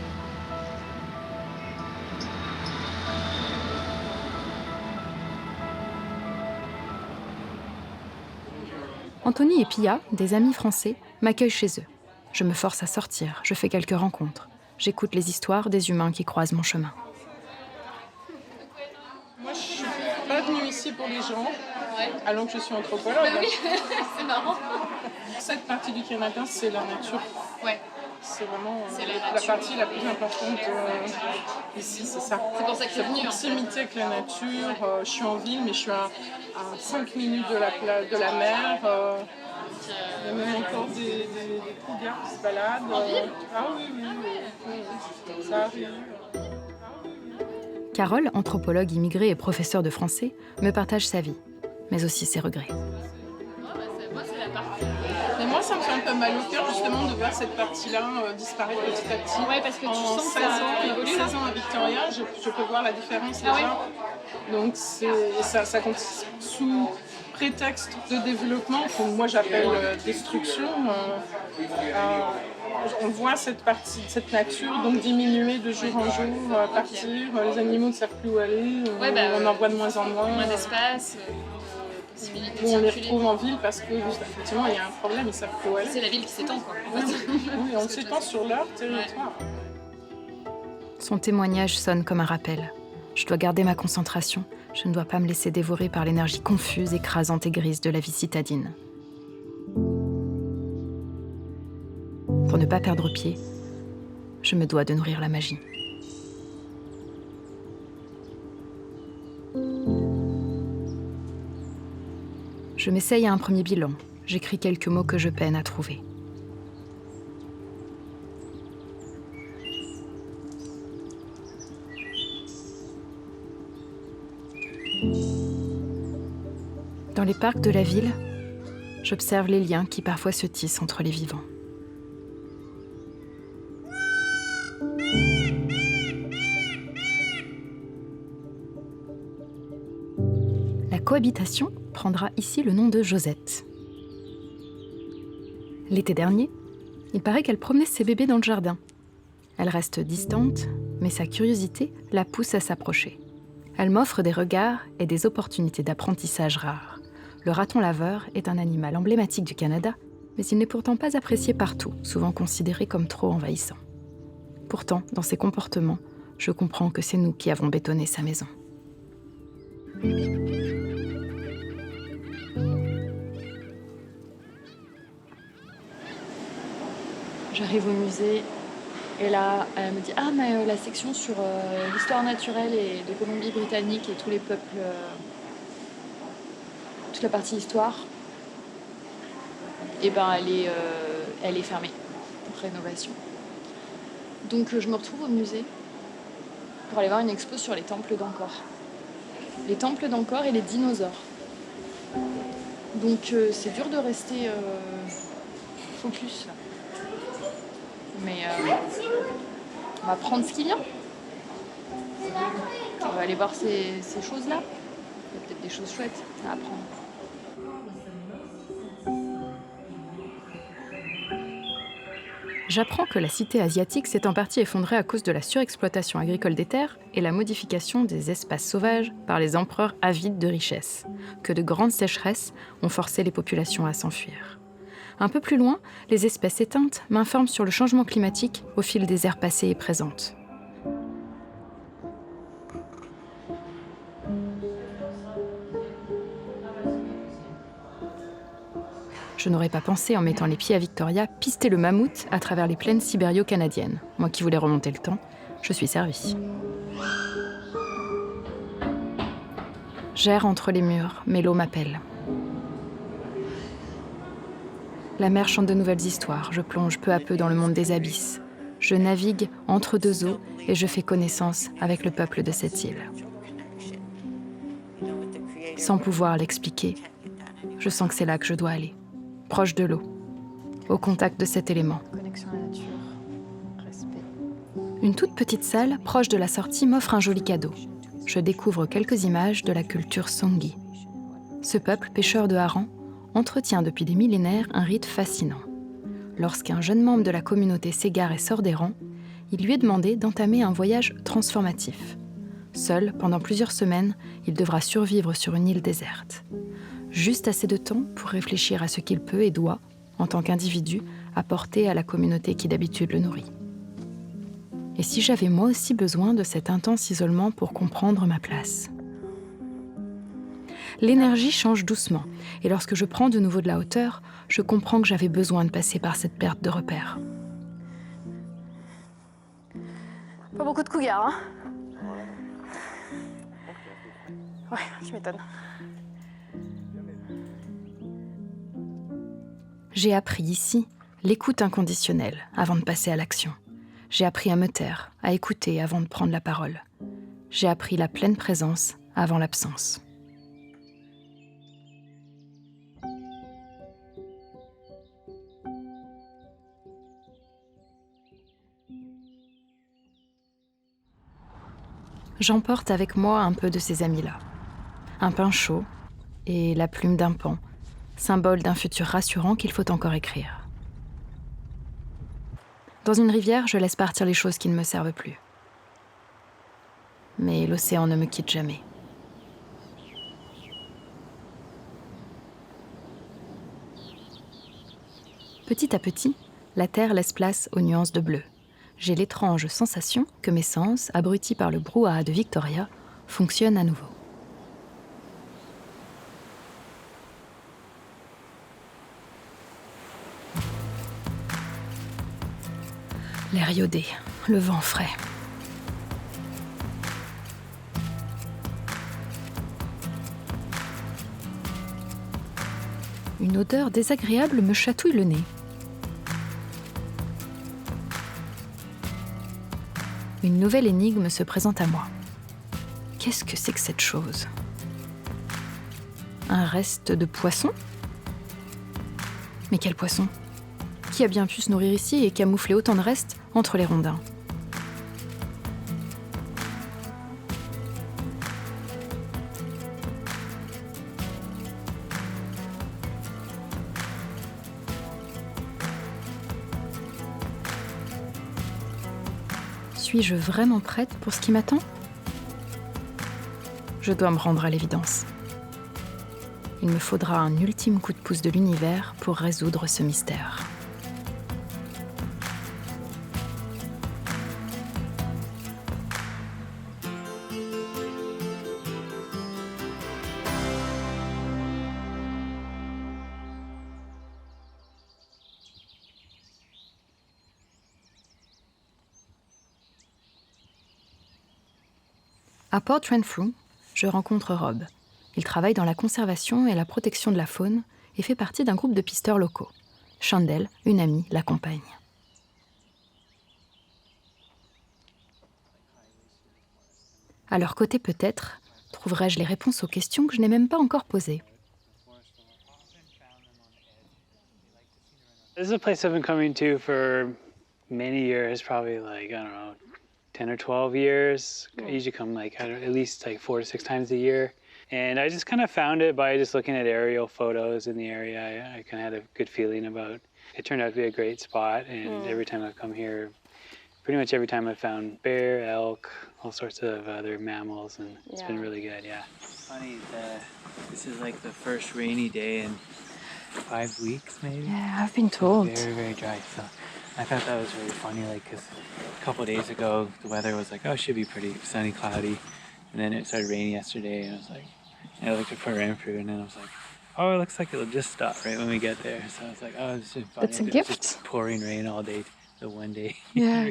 Anthony et Pia, des amis français, m'accueillent chez eux. Je me force à sortir, je fais quelques rencontres. J'écoute les histoires des humains qui croisent mon chemin. Moi, je suis pas venue ici pour les gens, alors que je suis anthropologue. Oui, c'est marrant. Cette partie du Canada, c'est la nature. Ouais. C'est vraiment la la partie la plus importante ici, c'est ça. C'est pour ça que c'est venu. La proximité avec la nature. Je suis en ville, mais je suis à 5 minutes de la mer. Il y a même encore des cougars qui se baladent. En ville? Ah oui, ça arrive. Carole, anthropologue immigrée et professeure de français, me partage sa vie, mais aussi ses regrets. Mais moi, ça me fait un peu mal au cœur justement de voir cette partie-là disparaître petit à petit. Ouais, parce que tu en sens que 16 ça ans, évolue, 16 ans à Victoria, je peux voir la différence déjà. Donc ça compte sous prétexte de développement, que moi j'appelle destruction. On voit cette nature donc diminuer de jour en jour, partir. Les animaux ne savent plus où aller. On en voit de moins en moins. Moins d'espace. Où on les retrouve en ville parce que effectivement il y a un problème, ils ne savent plus où aller. C'est la ville qui s'étend quoi. Oui, on s'étend sur leur territoire. Son témoignage sonne comme un rappel. Je dois garder ma concentration. Je ne dois pas me laisser dévorer par l'énergie confuse, écrasante et grise de la vie citadine. Pour ne pas perdre pied, je me dois de nourrir la magie. Je m'essaye à un premier bilan. J'écris quelques mots que je peine à trouver. Dans les parcs de la ville, j'observe les liens qui parfois se tissent entre les vivants. La cohabitation prendra ici le nom de Josette. L'été dernier, il paraît qu'elle promenait ses bébés dans le jardin. Elle reste distante, mais sa curiosité la pousse à s'approcher. Elle m'offre des regards et des opportunités d'apprentissage rares. Le raton laveur est un animal emblématique du Canada, mais il n'est pourtant pas apprécié partout, souvent considéré comme trop envahissant. Pourtant, dans ses comportements, je comprends que c'est nous qui avons bétonné sa maison. J'arrive au musée et là, elle me dit « Ah, mais la section sur l'histoire naturelle et de Colombie-Britannique et tous les peuples, toute la partie histoire, eh ben, elle est fermée pour rénovation. » Donc je me retrouve au musée pour aller voir une expo sur les temples d'Angkor. Les temples d'Angkor et les dinosaures. Donc c'est dur de rester focus là. Mais on va prendre ce qui vient. On va aller voir ces choses-là. Il y a peut-être des choses chouettes à apprendre. J'apprends que la cité asiatique s'est en partie effondrée à cause de la surexploitation agricole des terres et la modification des espaces sauvages par les empereurs avides de richesses, que de grandes sécheresses ont forcé les populations à s'enfuir. Un peu plus loin, les espèces éteintes m'informent sur le changement climatique au fil des ères passées et présentes. Je n'aurais pas pensé, en mettant les pieds à Victoria, pister le mammouth à travers les plaines sibério-canadiennes. Moi qui voulais remonter le temps, je suis servie. J'erre entre les murs, mais l'eau m'appelle. La mer chante de nouvelles histoires, je plonge peu à peu dans le monde des abysses. Je navigue entre deux eaux et je fais connaissance avec le peuple de cette île. Sans pouvoir l'expliquer, je sens que c'est là que je dois aller, proche de l'eau, au contact de cet élément. Connexion à la nature, respect. Une toute petite salle, proche de la sortie, m'offre un joli cadeau. Je découvre quelques images de la culture Songhi. Ce peuple pêcheur de harengs entretient depuis des millénaires un rite fascinant. Lorsqu'un jeune membre de la communauté s'égare et sort des rangs, il lui est demandé d'entamer un voyage transformatif. Seul, pendant plusieurs semaines, il devra survivre sur une île déserte. Juste assez de temps pour réfléchir à ce qu'il peut et doit, en tant qu'individu, apporter à la communauté qui d'habitude le nourrit. Et si j'avais moi aussi besoin de cet intense isolement pour comprendre ma place ? L'énergie change doucement, et lorsque je prends de nouveau de la hauteur, je comprends que j'avais besoin de passer par cette perte de repères. Pas beaucoup de cougars, hein? Ouais, tu m'étonnes. J'ai appris ici l'écoute inconditionnelle avant de passer à l'action. J'ai appris à me taire, à écouter avant de prendre la parole. J'ai appris la pleine présence avant l'absence. J'emporte avec moi un peu de ces amis-là. Un pain chaud et la plume d'un pan, symbole d'un futur rassurant qu'il faut encore écrire. Dans une rivière, je laisse partir les choses qui ne me servent plus. Mais l'océan ne me quitte jamais. Petit à petit, la terre laisse place aux nuances de bleu. J'ai l'étrange sensation que mes sens, abrutis par le brouhaha de Victoria, fonctionnent à nouveau. L'air iodé, le vent frais. Une odeur désagréable me chatouille le nez. Une nouvelle énigme se présente à moi. Qu'est-ce que c'est que cette chose? Un reste de poisson? Mais quel poisson? Qui a bien pu se nourrir ici et camoufler autant de restes entre les rondins? Suis-je vraiment prête pour ce qui m'attend? Je dois me rendre à l'évidence. Il me faudra un ultime coup de pouce de l'univers pour résoudre ce mystère. À Port Renfrew, je rencontre Rob. Il travaille dans la conservation et la protection de la faune et fait partie d'un groupe de pisteurs locaux. Chandel, une amie, l'accompagne. À leur côté peut-être, trouverai-je les réponses aux questions que je n'ai même pas encore posées. This is a place I've been coming to for many years, probably like, I don't know, 10 or 12 years. I usually come like at least like 4 to 6 times a year. And I just kind of found it by just looking at aerial photos in the area. I kind of had a good feeling about it. Turned out to be a great spot, and every time I've come here, pretty much every time I've found bear, elk, all sorts of other mammals, and it's been really good, yeah. Funny, this is like the first rainy day in 5 weeks, maybe? Yeah, I've been told. Very, very dry, so I thought that was very funny, like, because a couple of days ago, the weather was like, oh, it should be pretty sunny, cloudy, and then it started raining yesterday, and I was like, I looked at Port Renfrew, and then I was like, oh, it looks like it'll just stop right when we get there. So I was like, oh, this is funny. It's a gift. Just pouring rain all day, the one day. Yeah,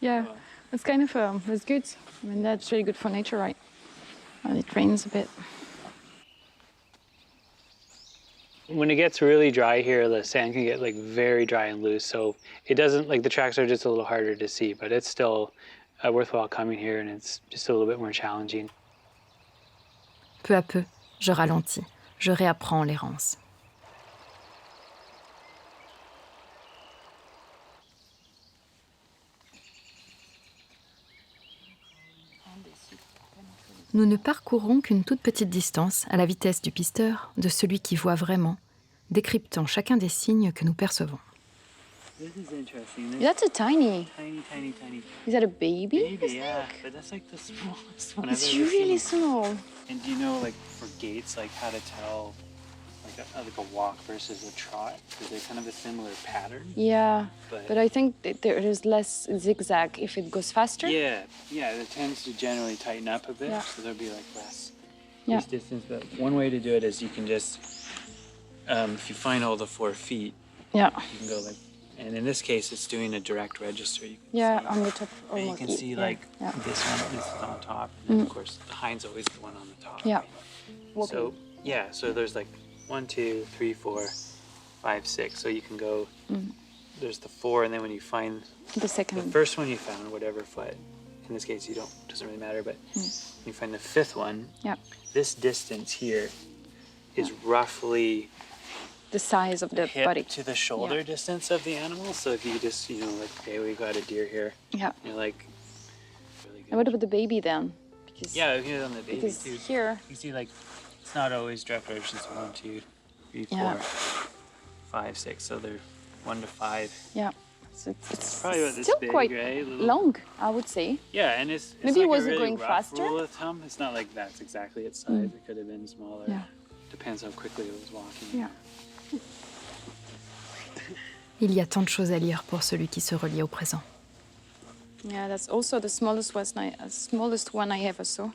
yeah. It's kind of, it's good. I mean, that's really good for nature, right? And it rains a bit. When it gets really dry here, the sand can get like very dry and loose. So it doesn't, like the tracks are just a little harder to see, but it's still worthwhile coming here, and it's just a little bit more challenging. Peu à peu, je ralentis. Je réapprends l'errance. Nous ne parcourons qu'une toute petite distance à la vitesse du pisteur, de celui qui voit vraiment, décryptant chacun des signes que nous percevons. This is interesting. That's a tiny. Tiny. Is that a baby? Baby, yeah, but that's like the smallest one It's I've ever really seen. small. And do you know, like, for gaits, like, how to tell, like a walk versus a trot? Because they're kind of a similar pattern. Yeah, But- but I think that there is less zigzag if it goes faster. Yeah, it tends to generally tighten up a bit, Yeah. so there'll be, like, less Yeah. distance. But one way to do it is you can just, if you find all the 4 feet, Yeah, you can go, like, and in this case, it's doing a direct register. You can yeah, see. on the top. And you almost, can see, yeah, like, yeah. this is on top, and then, of course, the hind's always the one on the top. Yeah. So, yeah, so there's like 1, 2, 3, 4, 5, 6. So you can go. There's the 4, and then when you find The second. the first one you found, whatever foot. In this case, you don't. Doesn't really matter. But when you find the 5th one, Yeah. this distance here is roughly The size of the hip body. to the shoulder distance of the animal. So if you just, like, okay, we got a deer here. Yeah. You're like, really good. And what about the baby then? Because Yeah, here's on the baby because too. here, You see, like, it's not always direct rotation. It's 1, 2, 3, 4, Yeah. 5, 6. So they're 1 to 5. yeah, so it's Probably about this still big, quite right? Little- long, I would say. Yeah, and it's Maybe it like was a really going rough faster? rule of thumb. It's not like that's exactly its size. It could have been smaller. Yeah. Depends how quickly it was walking. Yeah. Il y a tant de choses à lire pour celui qui se relie au présent. Yeah, that's also the smallest one I ever saw.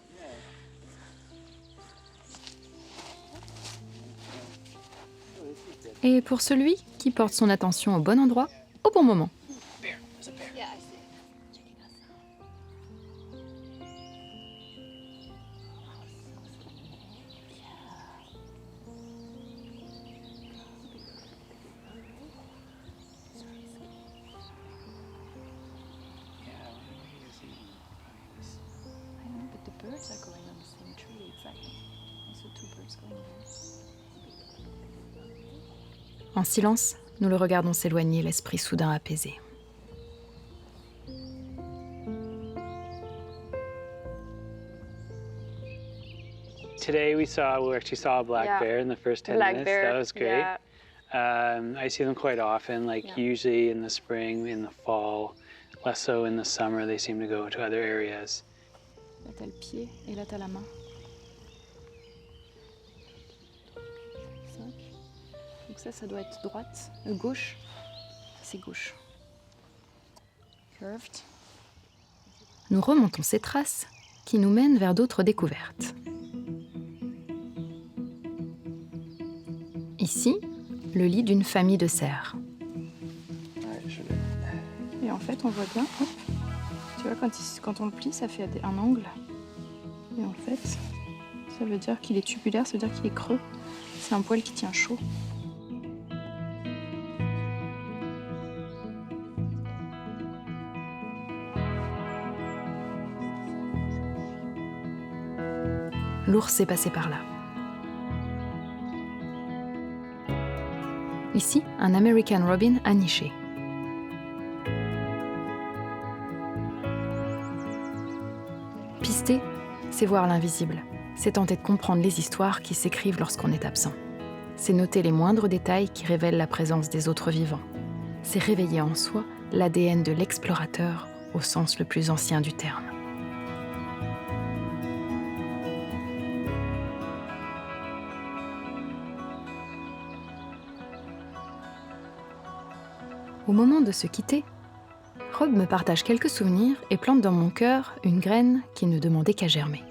Et pour celui qui porte son attention au bon endroit, au bon moment. I know, but the birds are going on the same tree, exactly. Also 2 birds going there. En silence, nous le regardons s'éloigner, l'esprit soudain apaisé. Today we actually saw a black Yeah. bear in the first 10 Black minutes. bear, That was great. yeah. I see them quite often, like Yeah. usually in the spring, in the fall, less so in the summer. They seem to go to other areas. Là, t'as le pied et là, t'as la main. 5. Donc ça doit être droite, gauche. C'est gauche. Curved. Nous remontons ces traces qui nous mènent vers d'autres découvertes. Ici, le lit d'une famille de cerfs. Et en fait, on voit bien, hop, tu vois, quand on le plie, ça fait un angle. Et en fait, ça veut dire qu'il est tubulaire, ça veut dire qu'il est creux. C'est un poil qui tient chaud. L'ours est passé par là. Ici, un American Robin a niché. Pister, c'est voir l'invisible. C'est tenter de comprendre les histoires qui s'écrivent lorsqu'on est absent. C'est noter les moindres détails qui révèlent la présence des autres vivants. C'est réveiller en soi l'ADN de l'explorateur au sens le plus ancien du terme. Au moment de se quitter, Rob me partage quelques souvenirs et plante dans mon cœur une graine qui ne demandait qu'à germer.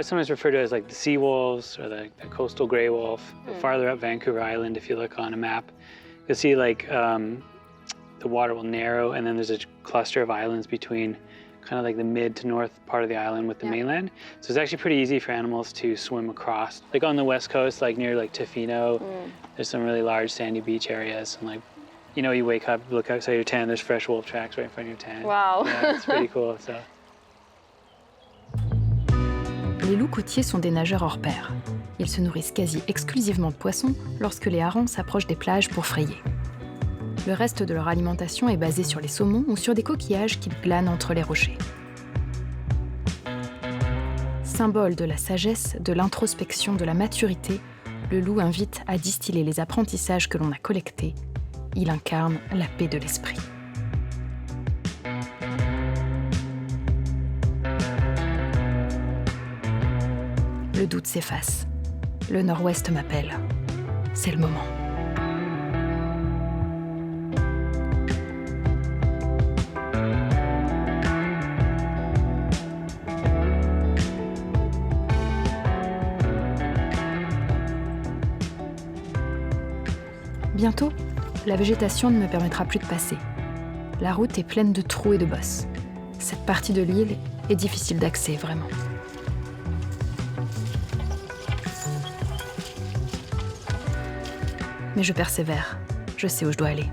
Sometimes referred to as like the sea wolves or the coastal gray wolf. Farther up Vancouver Island, if you look on a map, you'll see like the water will narrow, and then there's a cluster of islands between kind of like the mid to north part of the island with the mainland. So it's actually pretty easy for animals to swim across. Like on the west coast, like near like Tofino, there's some really large sandy beach areas, and like, you wake up, look outside your tent, there's fresh wolf tracks right in front of your tent. Wow. Yeah, it's pretty cool. So. Les loups côtiers sont des nageurs hors pair. Ils se nourrissent quasi exclusivement de poissons lorsque les harengs s'approchent des plages pour frayer. Le reste de leur alimentation est basé sur les saumons ou sur des coquillages qui planent entre les rochers. Symbole de la sagesse, de l'introspection, de la maturité, le loup invite à distiller les apprentissages que l'on a collectés. Il incarne la paix de l'esprit. Le doute s'efface. Le nord-ouest m'appelle. C'est le moment. Bientôt, la végétation ne me permettra plus de passer. La route est pleine de trous et de bosses. Cette partie de l'île est difficile d'accès, vraiment. Mais je persévère. Je sais où je dois aller.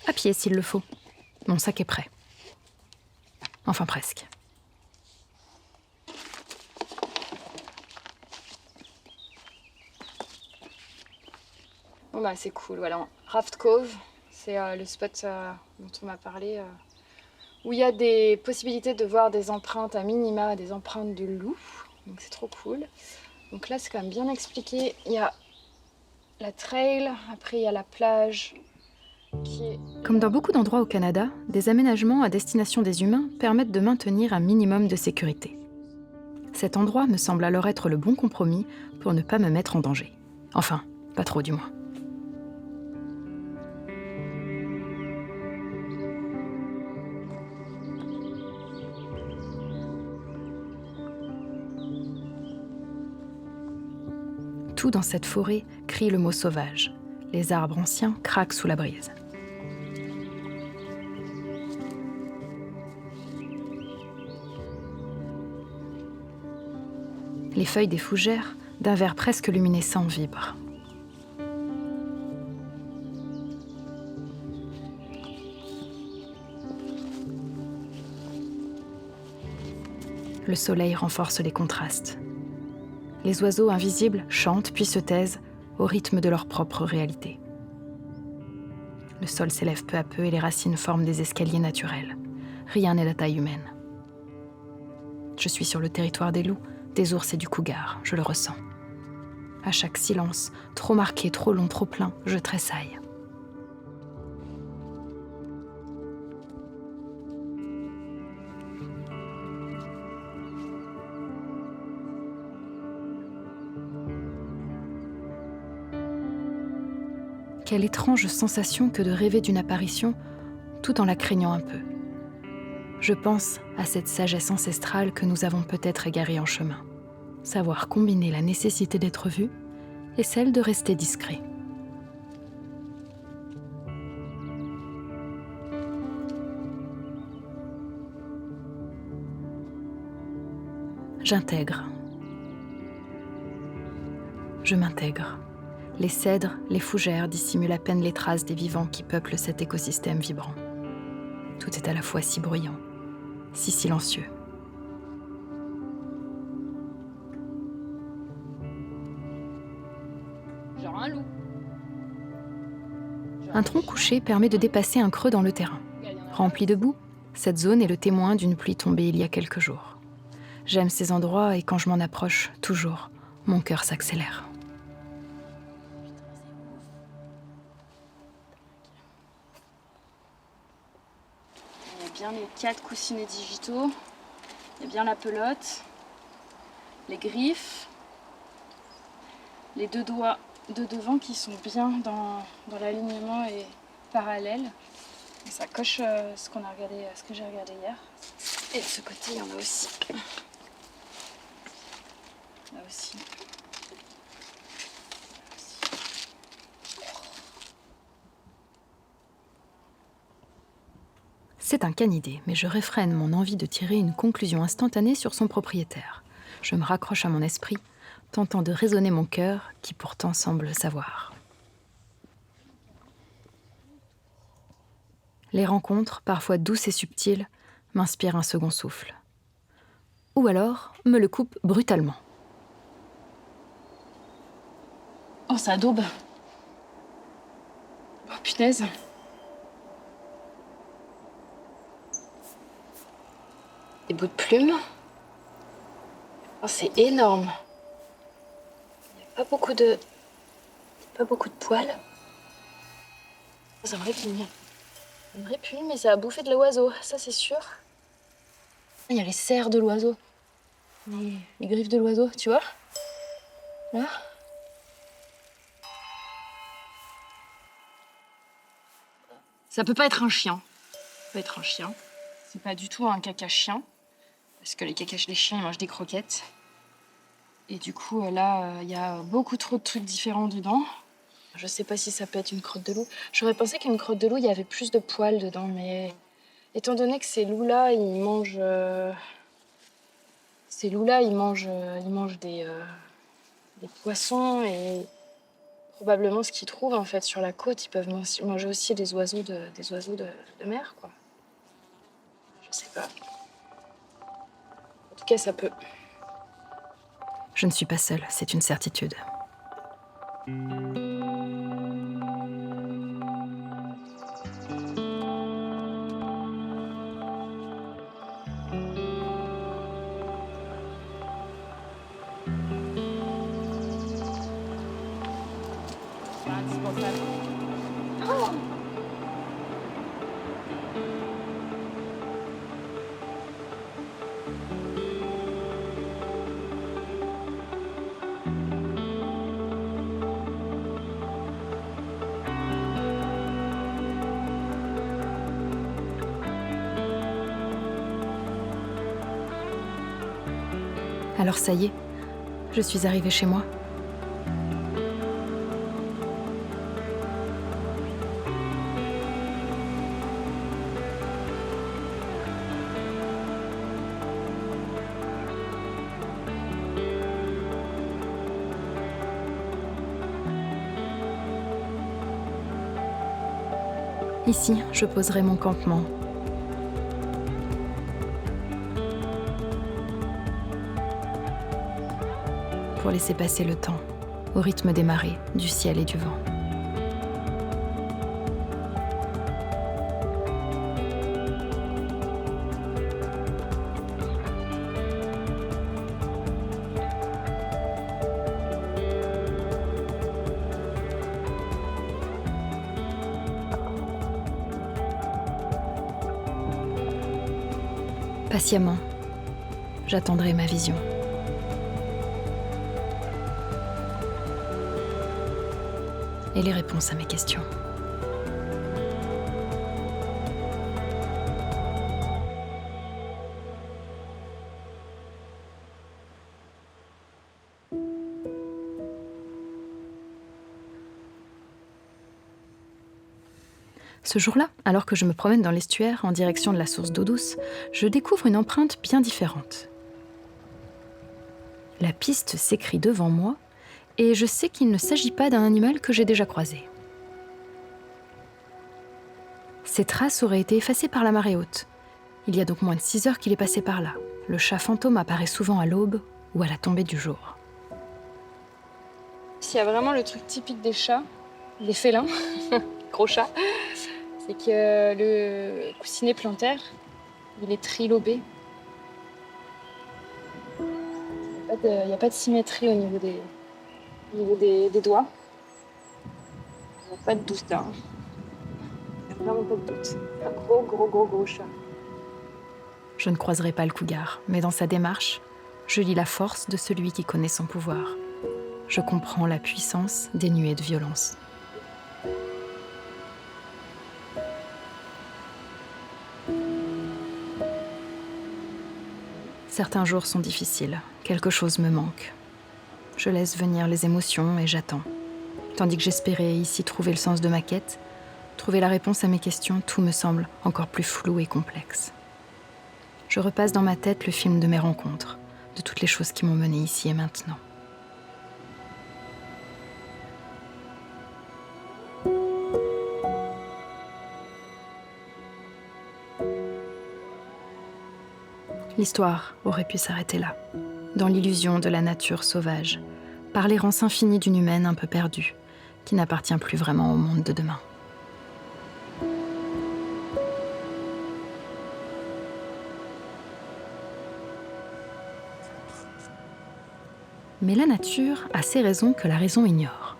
À pied s'il le faut. Mon sac est prêt. Enfin presque. Bon bah c'est cool, voilà. Raft Cove, c'est le spot dont on m'a parlé, où il y a des possibilités de voir des empreintes à minima, des empreintes de loup. Donc c'est trop cool. Donc là c'est quand même bien expliqué. Il y a la trail, après il y a la plage. Comme dans beaucoup d'endroits au Canada, des aménagements à destination des humains permettent de maintenir un minimum de sécurité. Cet endroit me semble alors être le bon compromis pour ne pas me mettre en danger. Enfin, pas trop du moins. Tout dans cette forêt crie le mot sauvage. Les arbres anciens craquent sous la brise. Les feuilles des fougères, d'un vert presque luminescent, vibrent. Le soleil renforce les contrastes. Les oiseaux invisibles chantent puis se taisent au rythme de leur propre réalité. Le sol s'élève peu à peu et les racines forment des escaliers naturels. Rien n'est la taille humaine. Je suis sur le territoire des loups, des ours et du cougar, je le ressens. À chaque silence, trop marqué, trop long, trop plein, je tressaille. Quelle étrange sensation que de rêver d'une apparition tout en la craignant un peu. Je pense à cette sagesse ancestrale que nous avons peut-être égarée en chemin. Savoir combiner la nécessité d'être vu et celle de rester discret. J'intègre. Je m'intègre. Les cèdres, les fougères dissimulent à peine les traces des vivants qui peuplent cet écosystème vibrant. Tout est à la fois si bruyant, si silencieux. Genre un loup. Un tronc couché permet de dépasser un creux dans le terrain. Rempli de boue, cette zone est le témoin d'une pluie tombée il y a quelques jours. J'aime ces endroits et quand je m'en approche, toujours, mon cœur s'accélère. Il y a bien les 4 coussinets digitaux, il y a bien la pelote, les griffes, les 2 doigts de devant qui sont bien dans l'alignement et parallèles. Et ça coche ce que j'ai regardé hier. Et de ce côté, il y en a aussi. Là aussi. C'est un canidé, mais je réfrène mon envie de tirer une conclusion instantanée sur son propriétaire. Je me raccroche à mon esprit, tentant de raisonner mon cœur, qui pourtant semble savoir. Les rencontres, parfois douces et subtiles, m'inspirent un second souffle. Ou alors, me le coupent brutalement. Oh, ça daube. Oh, punaise. Des bouts de plumes. Oh, c'est énorme. Il n'y a pas beaucoup de poils. Ça me répugne. Ça me répugne, mais ça a bouffé de l'oiseau, ça c'est sûr. Il y a les serres de l'oiseau. Les griffes de l'oiseau, tu vois? Là. Ça peut pas être un chien. Ça peut être un chien. C'est pas du tout un caca chien. Parce que les chiens, ils mangent des croquettes. Et du coup, là, il y a beaucoup trop de trucs différents dedans. Je sais pas si ça peut être une crotte de loup. J'aurais pensé qu'une crotte de loup, il y avait plus de poils dedans, mais étant donné que ces loups-là, ils mangent... Ces loups-là, ils mangent des poissons et probablement ce qu'ils trouvent en fait sur la côte, ils peuvent manger aussi des oiseaux de mer, quoi. Je sais pas. En tout cas, ça peut. Je ne suis pas seule, c'est une certitude. Alors ça y est, je suis arrivée chez moi. Ici, je poserai mon campement. Pour laisser passer le temps, au rythme des marées, du ciel et du vent. Patiemment, j'attendrai ma vision. Et les réponses à mes questions. Ce jour-là, alors que je me promène dans l'estuaire en direction de la source d'eau douce, je découvre une empreinte bien différente. La piste s'écrit devant moi, et je sais qu'il ne s'agit pas d'un animal que j'ai déjà croisé. Ces traces auraient été effacées par la marée haute. Il y a donc moins de 6 heures qu'il est passé par là. Le chat fantôme apparaît souvent à l'aube ou à la tombée du jour. S'il y a vraiment le truc typique des chats, des félins, gros chats, c'est que le coussinet plantaire, il est trilobé. Il n'y a pas de symétrie au niveau des doigts. Il n'y a pas de doute là. Il n'y a vraiment pas de doute. Un gros chat. Je ne croiserai pas le cougar, mais dans sa démarche, je lis la force de celui qui connaît son pouvoir. Je comprends la puissance dénuée de violence. Certains jours sont difficiles, quelque chose me manque. Je laisse venir les émotions et j'attends. Tandis que j'espérais ici trouver le sens de ma quête, trouver la réponse à mes questions, tout me semble encore plus flou et complexe. Je repasse dans ma tête le film de mes rencontres, de toutes les choses qui m'ont menée ici et maintenant. L'histoire aurait pu s'arrêter là, dans l'illusion de la nature sauvage, par l'errance infinie d'une humaine un peu perdue, qui n'appartient plus vraiment au monde de demain. Mais la nature a ses raisons que la raison ignore.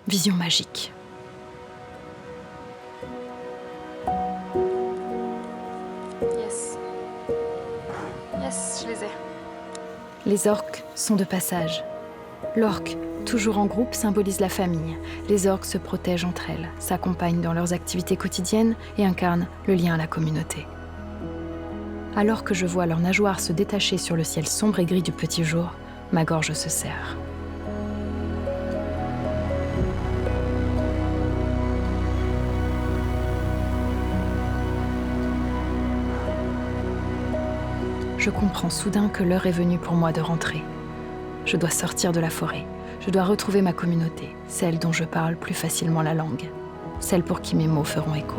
Vision magique. Yes, je les ai. Les orques sont de passage. L'orque, toujours en groupe, symbolise la famille. Les orques se protègent entre elles, s'accompagnent dans leurs activités quotidiennes et incarnent le lien à la communauté. Alors que je vois leurs nageoires se détacher sur le ciel sombre et gris du petit jour, ma gorge se serre. je comprends soudain que l'heure est venue pour moi de rentrer. Je dois sortir de la forêt. Je dois retrouver ma communauté, celle dont je parle plus facilement la langue, celle pour qui mes mots feront écho.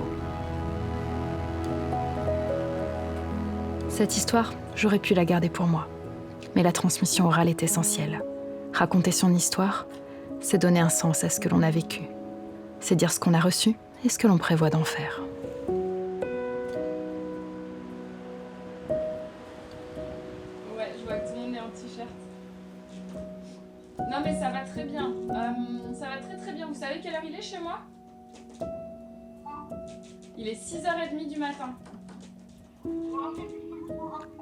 Cette histoire, j'aurais pu la garder pour moi. Mais la transmission orale est essentielle. Raconter son histoire, c'est donner un sens à ce que l'on a vécu. C'est dire ce qu'on a reçu et ce que l'on prévoit d'en faire. Ouais, je vois que tout le monde est en t-shirt. Non mais ça va très bien. Ça va très très bien. Vous savez quelle heure il est chez moi? Il est 6h30 du matin.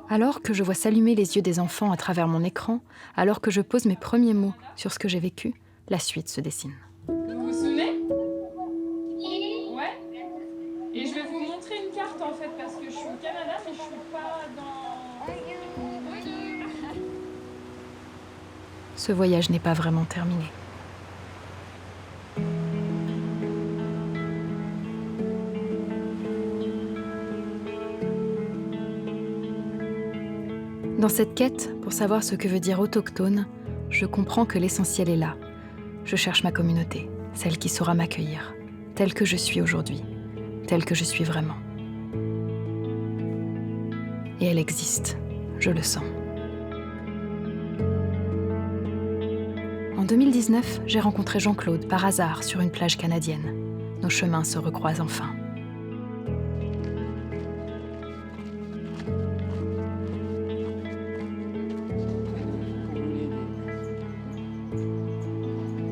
Alors que je vois s'allumer les yeux des enfants à travers mon écran, alors que je pose mes premiers mots sur ce que j'ai vécu, la suite se dessine. Vous vous souvenez? Ouais. Et je vais vous montrer une carte en fait parce que je suis au Canada mais je suis pas dans... Ce voyage n'est pas vraiment terminé. Dans cette quête, pour savoir ce que veut dire autochtone, je comprends que l'essentiel est là. Je cherche ma communauté, celle qui saura m'accueillir, telle que je suis aujourd'hui, telle que je suis vraiment. Et elle existe, je le sens. En 2019, j'ai rencontré Jean-Claude par hasard sur une plage canadienne. Nos chemins se recroisent enfin.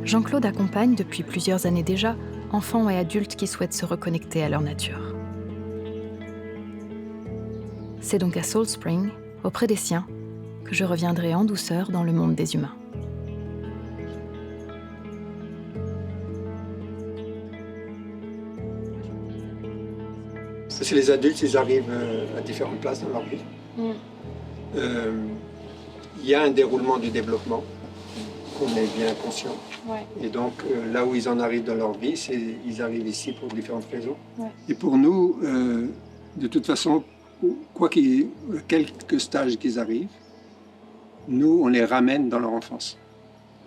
Jean-Claude accompagne depuis plusieurs années déjà enfants et adultes qui souhaitent se reconnecter à leur nature. C'est donc à Salt Spring, auprès des siens, que je reviendrai en douceur dans le monde des humains. C'est les adultes, ils arrivent à différentes places dans leur vie. Il y a un déroulement du développement, qu'on est bien conscient. Ouais. Et donc, là où ils en arrivent dans leur vie, ils arrivent ici pour différentes raisons. Ouais. Et pour nous, de toute façon, quelques stages qu'ils arrivent, nous, on les ramène dans leur enfance.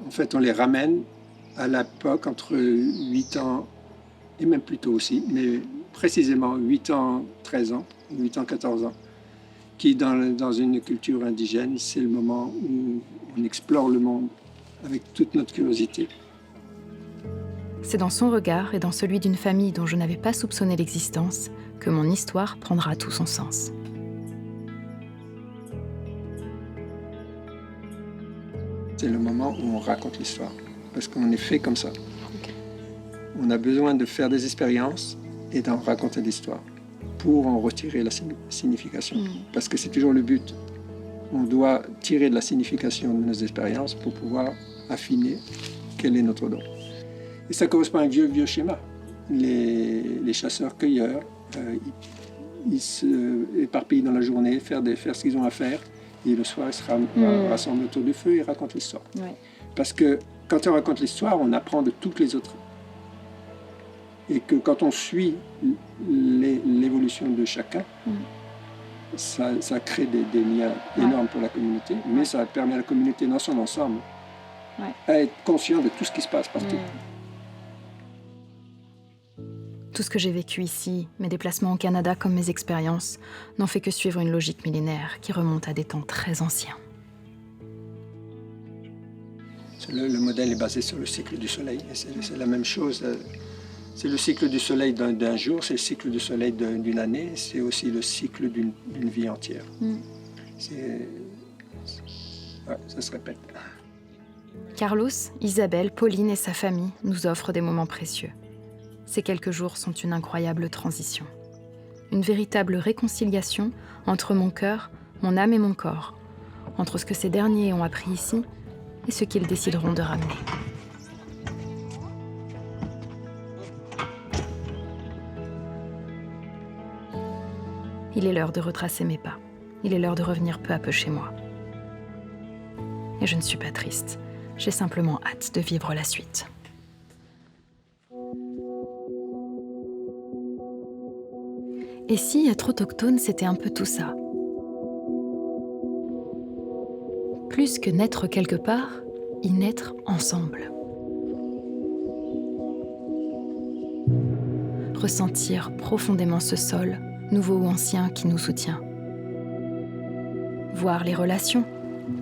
En fait, on les ramène à l'époque entre 8 ans, et même plus tôt aussi, mais précisément 8 ans, 13 ans, 8 ans, 14 ans, qui, dans une culture indigène, c'est le moment où on explore le monde avec toute notre curiosité. C'est dans son regard et dans celui d'une famille dont je n'avais pas soupçonné l'existence que mon histoire prendra tout son sens. C'est le moment où on raconte l'histoire, parce qu'on est fait comme ça. On a besoin de faire des expériences et d'en raconter l'histoire pour en retirer la signification, parce que c'est toujours le but. On doit tirer de la signification de nos expériences pour pouvoir affiner quel est notre don. Et ça correspond à un vieux schéma. Les chasseurs-cueilleurs, ils se éparpillent dans la journée, faire ce qu'ils ont à faire, et le soir, ils se rassemblent autour du feu et racontent l'histoire. Ouais. Parce que quand on raconte l'histoire, on apprend de toutes les autres. Et que quand on suit l'évolution de chacun, ça crée des liens énormes pour la communauté, mais ça permet à la communauté dans son ensemble à être conscient de tout ce qui se passe partout. Tout ce que j'ai vécu ici, mes déplacements au Canada comme mes expériences, n'ont fait que suivre une logique millénaire qui remonte à des temps très anciens. Le modèle est basé sur le cycle du soleil, et c'est la même chose. C'est le cycle du soleil d'un jour, c'est le cycle du soleil d'une année, c'est aussi le cycle d'une vie entière. Ça se répète. Carlos, Isabelle, Pauline et sa famille nous offrent des moments précieux. Ces quelques jours sont une incroyable transition. Une véritable réconciliation entre mon cœur, mon âme et mon corps, entre ce que ces derniers ont appris ici et ce qu'ils décideront de ramener. Il est l'heure de retracer mes pas. Il est l'heure de revenir peu à peu chez moi. Et je ne suis pas triste. J'ai simplement hâte de vivre la suite. Et si être autochtone, c'était un peu tout ça? Plus que naître quelque part, y naître ensemble. Ressentir profondément ce sol, nouveau ou ancien, qui nous soutient. Voir les relations,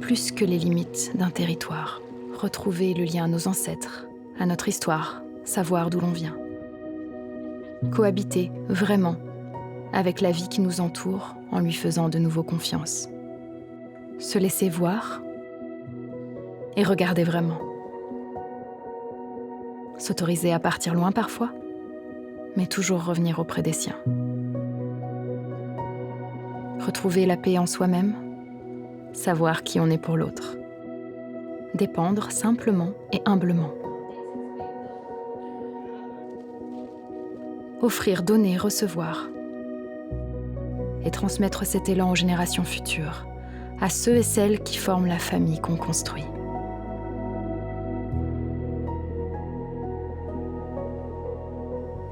plus que les limites d'un territoire. Retrouver le lien à nos ancêtres, à notre histoire, savoir d'où l'on vient. Cohabiter vraiment avec la vie qui nous entoure en lui faisant de nouveau confiance. Se laisser voir et regarder vraiment. S'autoriser à partir loin parfois, mais toujours revenir auprès des siens. Retrouver la paix en soi-même, savoir qui on est pour l'autre. Dépendre simplement et humblement. Offrir, donner, recevoir. Et transmettre cet élan aux générations futures, à ceux et celles qui forment la famille qu'on construit.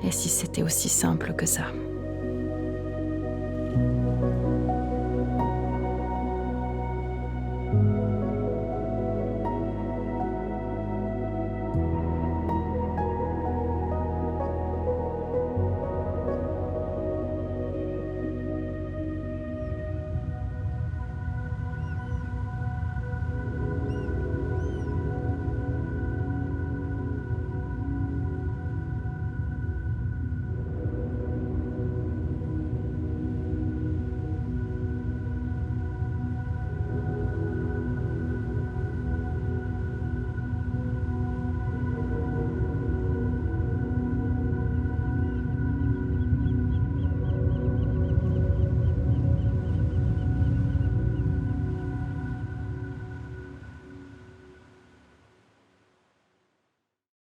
Et si c'était aussi simple que ça ?